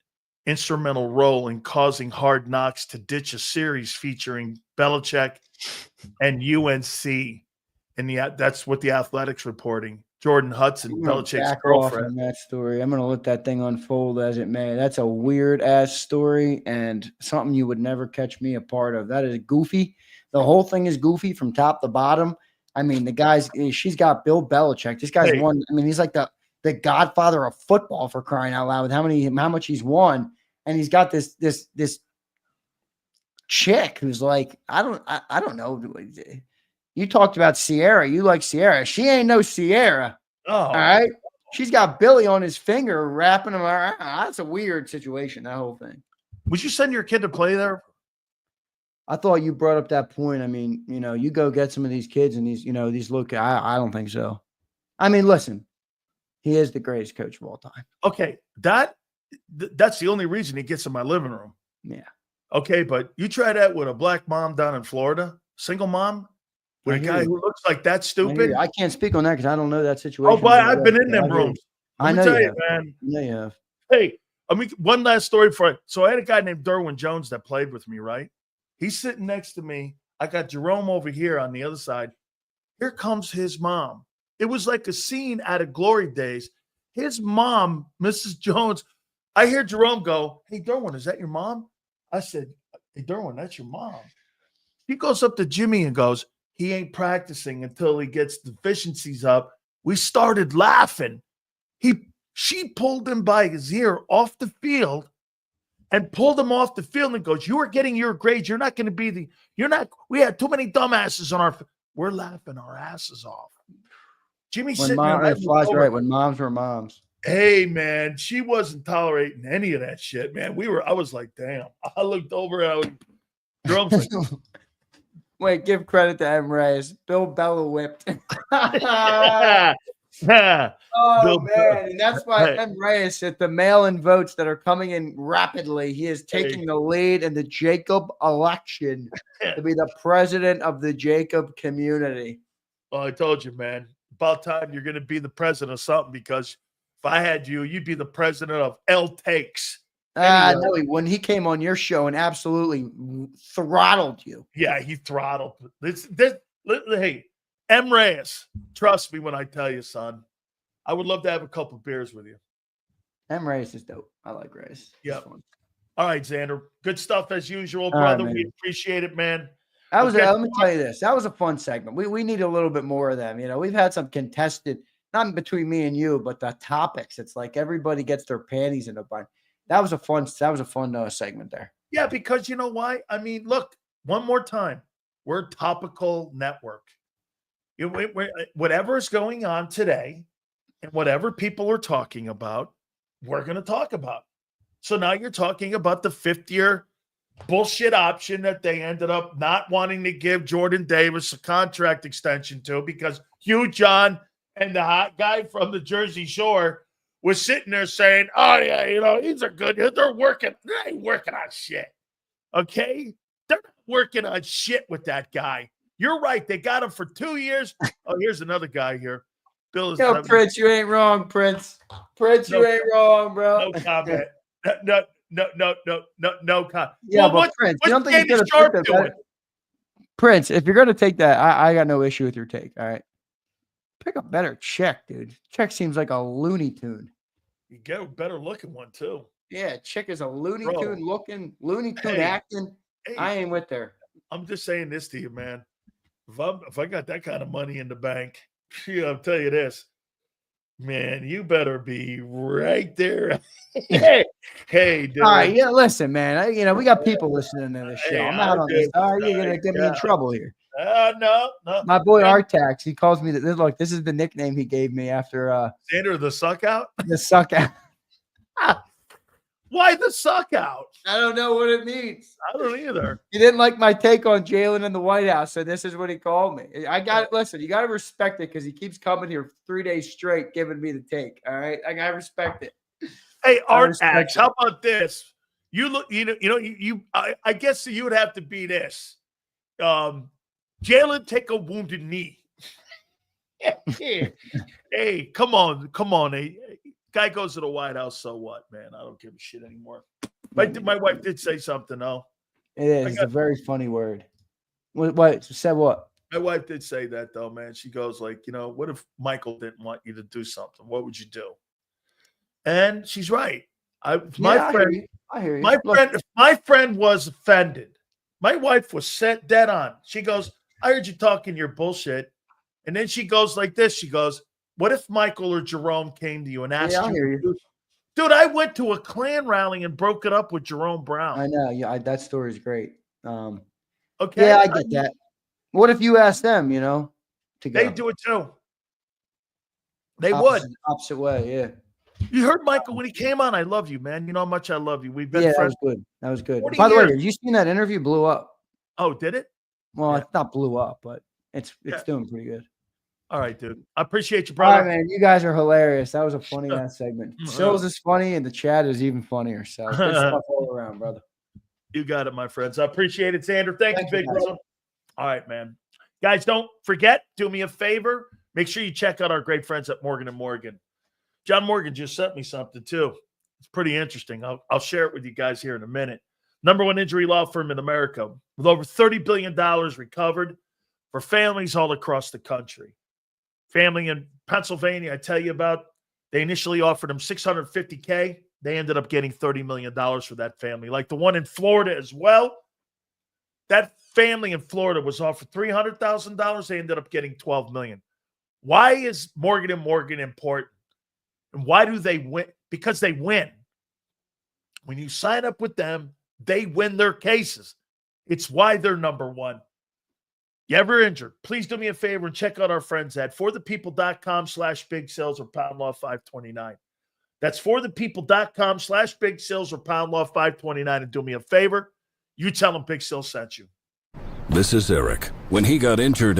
instrumental role in causing Hard Knocks to ditch a series featuring Belichick and UNC. And that's what the Athletics reporting. Jordan Hudson, Belichick's girlfriend. On that story. I'm going to let that thing unfold as it may. That's a weird ass story and something you would never catch me a part of. That is goofy. The whole thing is goofy from top to bottom. I mean, she's got Bill Belichick. This guy's won. I mean, he's like the godfather of football, for crying out loud, with how much he's won. And he's got this chick who's like, I don't know. You talked about Sierra. You like Sierra. She ain't no Sierra. Oh. All right. She's got Billy on his finger, wrapping him around. That's a weird situation, that whole thing. Would you send your kid to play there? I thought you brought up that point. I mean, you go get some of these kids and these look. I don't think so. I mean, listen, he is the greatest coach of all time. Okay. That's the only reason he gets in my living room. Yeah. Okay. But you try that with a black mom down in Florida, single mom, with a guy who looks like that stupid. I can't speak on that because I don't know that situation. Oh, but I've been in them rooms. I know you have. Man. Yeah, you have. Hey, one last story so I had a guy named Derwin Jones that played with me, right? He's sitting next to me. I got Jerome over here on the other side. Here comes his mom. It was like a scene out of Glory Days. His mom, Mrs. Jones, I hear Jerome go, "Hey, Derwin, is that your mom?" I said, "Hey, Derwin, that's your mom." He goes up to Jimmy and goes, "He ain't practicing until he gets the efficiencies up." We started laughing. She pulled him by his ear off the field and pulled him off the field and goes, "You are getting your grades. You're not going to be we had too many dumbasses on we're laughing our asses off." Jimmy's sitting there. Flies right when moms were moms. Hey, man, she wasn't tolerating any of that shit, man. I was like, damn. I looked over and Jerome's like, wait, give credit to M. Reyes. Bill Bella whipped. Oh, man. And that's why M. Reyes said the mail-in votes that are coming in rapidly, he is taking the lead in the JAKIB election to be the president of the JAKIB community. Well, I told you, man. About time you're going to be the president of something, because if I had you, you'd be the president of L Takes. Anyway. No, when he came on your show and absolutely throttled you. Yeah, he throttled. Hey, M. Reyes, trust me when I tell you, son. I would love to have a couple beers with you. M. Reyes is dope. I like Reyes. Yeah. All right, Zander. Good stuff as usual, brother. Right, we appreciate it, man. Let me tell you this. That was a fun segment. We need a little bit more of them. We've had some contested, not between me and you, but the topics. It's like everybody gets their panties in a bind. That was a fun segment there. Yeah, because you know why? I mean, look, one more time. We're a topical network. Whatever is going on today and whatever people are talking about, we're going to talk about. So now you're talking about the 5th-year bullshit option that they ended up not wanting to give Jordan Davis a contract extension to because Hugh John and the hot guy from the Jersey Shore was sitting there saying, oh, yeah, these are good. They ain't working on shit. Okay? They're not working on shit with that guy. You're right. They got him for 2 years. Oh, here's another guy here. Bill is Prince, you ain't wrong, Prince. Prince, you ain't wrong, bro. No comment. No comment. Yeah, but Prince, you don't think he's gonna Sharp doing? Prince, if you're gonna take that, I got no issue with your take. All right. Pick a better check, dude. Check seems like a Looney Tune. You get a better looking one, too. Yeah, Chick is a Looney Tune looking, Looney Tune acting. Hey, I ain't with her. I'm just saying this to you, man. If I got that kind of money in the bank, I'll tell you this, man, you better be right there. Hey, dude. All right, yeah, listen, man. We got people listening to this show. I'm out on this. All right, you're gonna get me in trouble here. No. My boy Artax, he calls me that. Look, this is the nickname he gave me after Zander the suck out. The suck out. Why the suck out? I don't know what it means. I don't either. He didn't like my take on Jalen in the White House, so this is what he called me. I got it. Listen, you got to respect it because he keeps coming here 3 days straight giving me the take. All right, I got to respect it. Hey, Artax, how about this? You look, I guess you would have to be this. Jalen, take a wounded knee. Hey, come on. Hey, guy goes to the White House, so what, man? I don't give a shit anymore. My wife did say something, though. It is. It's a very funny word. What? Said what? My wife did say that, though, man. She goes like, what if Michael didn't want you to do something? What would you do? And she's right. I hear you. My friend was offended. My wife was set dead on. She goes, I heard you talking your bullshit. And then she goes like this. She goes, what if Michael or Jerome came to you and asked you? Dude, I went to a Klan rally and broke it up with Jerome Brown. I know. Yeah, that story is great. Okay. Yeah, I get that. What if you asked them, to go? They do it too. They would. Opposite way, yeah. You heard Michael when he came on. I love you, man. You know how much I love you. We've been friends. That was good. By the way, have you seen that interview? Blew up. Oh, did it? Well, it's not blew up, but it's doing pretty good. All right, dude. I appreciate you, brother. All right, man. You guys are hilarious. That was a funny ass segment. Sills is funny, and the chat is even funnier. So good stuff all around, brother. You got it, my friends. I appreciate it, Zander. Thank you, big brother. All right, man. Guys, don't forget, do me a favor. Make sure you check out our great friends at Morgan & Morgan. John Morgan just sent me something, too. It's pretty interesting. I'll share it with you guys here in a minute. #1 injury law firm in America with over $30 billion recovered for families all across the country. Family in Pennsylvania, I tell you about, they initially offered them $650K. They ended up getting $30 million for that family. Like the one in Florida as well. That family in Florida was offered $300,000. They ended up getting $12 million. Why is Morgan & Morgan important? And why do they win? Because they win. When you sign up with them, they win their cases. It's why they're #1. You ever injured? Please do me a favor and check out our friends at forthepeople.com/big sales or pound law 529. That's forthepeople.com/big sales or pound law 529. And do me a favor, you tell them Big Sales sent you. This is Eric. When he got injured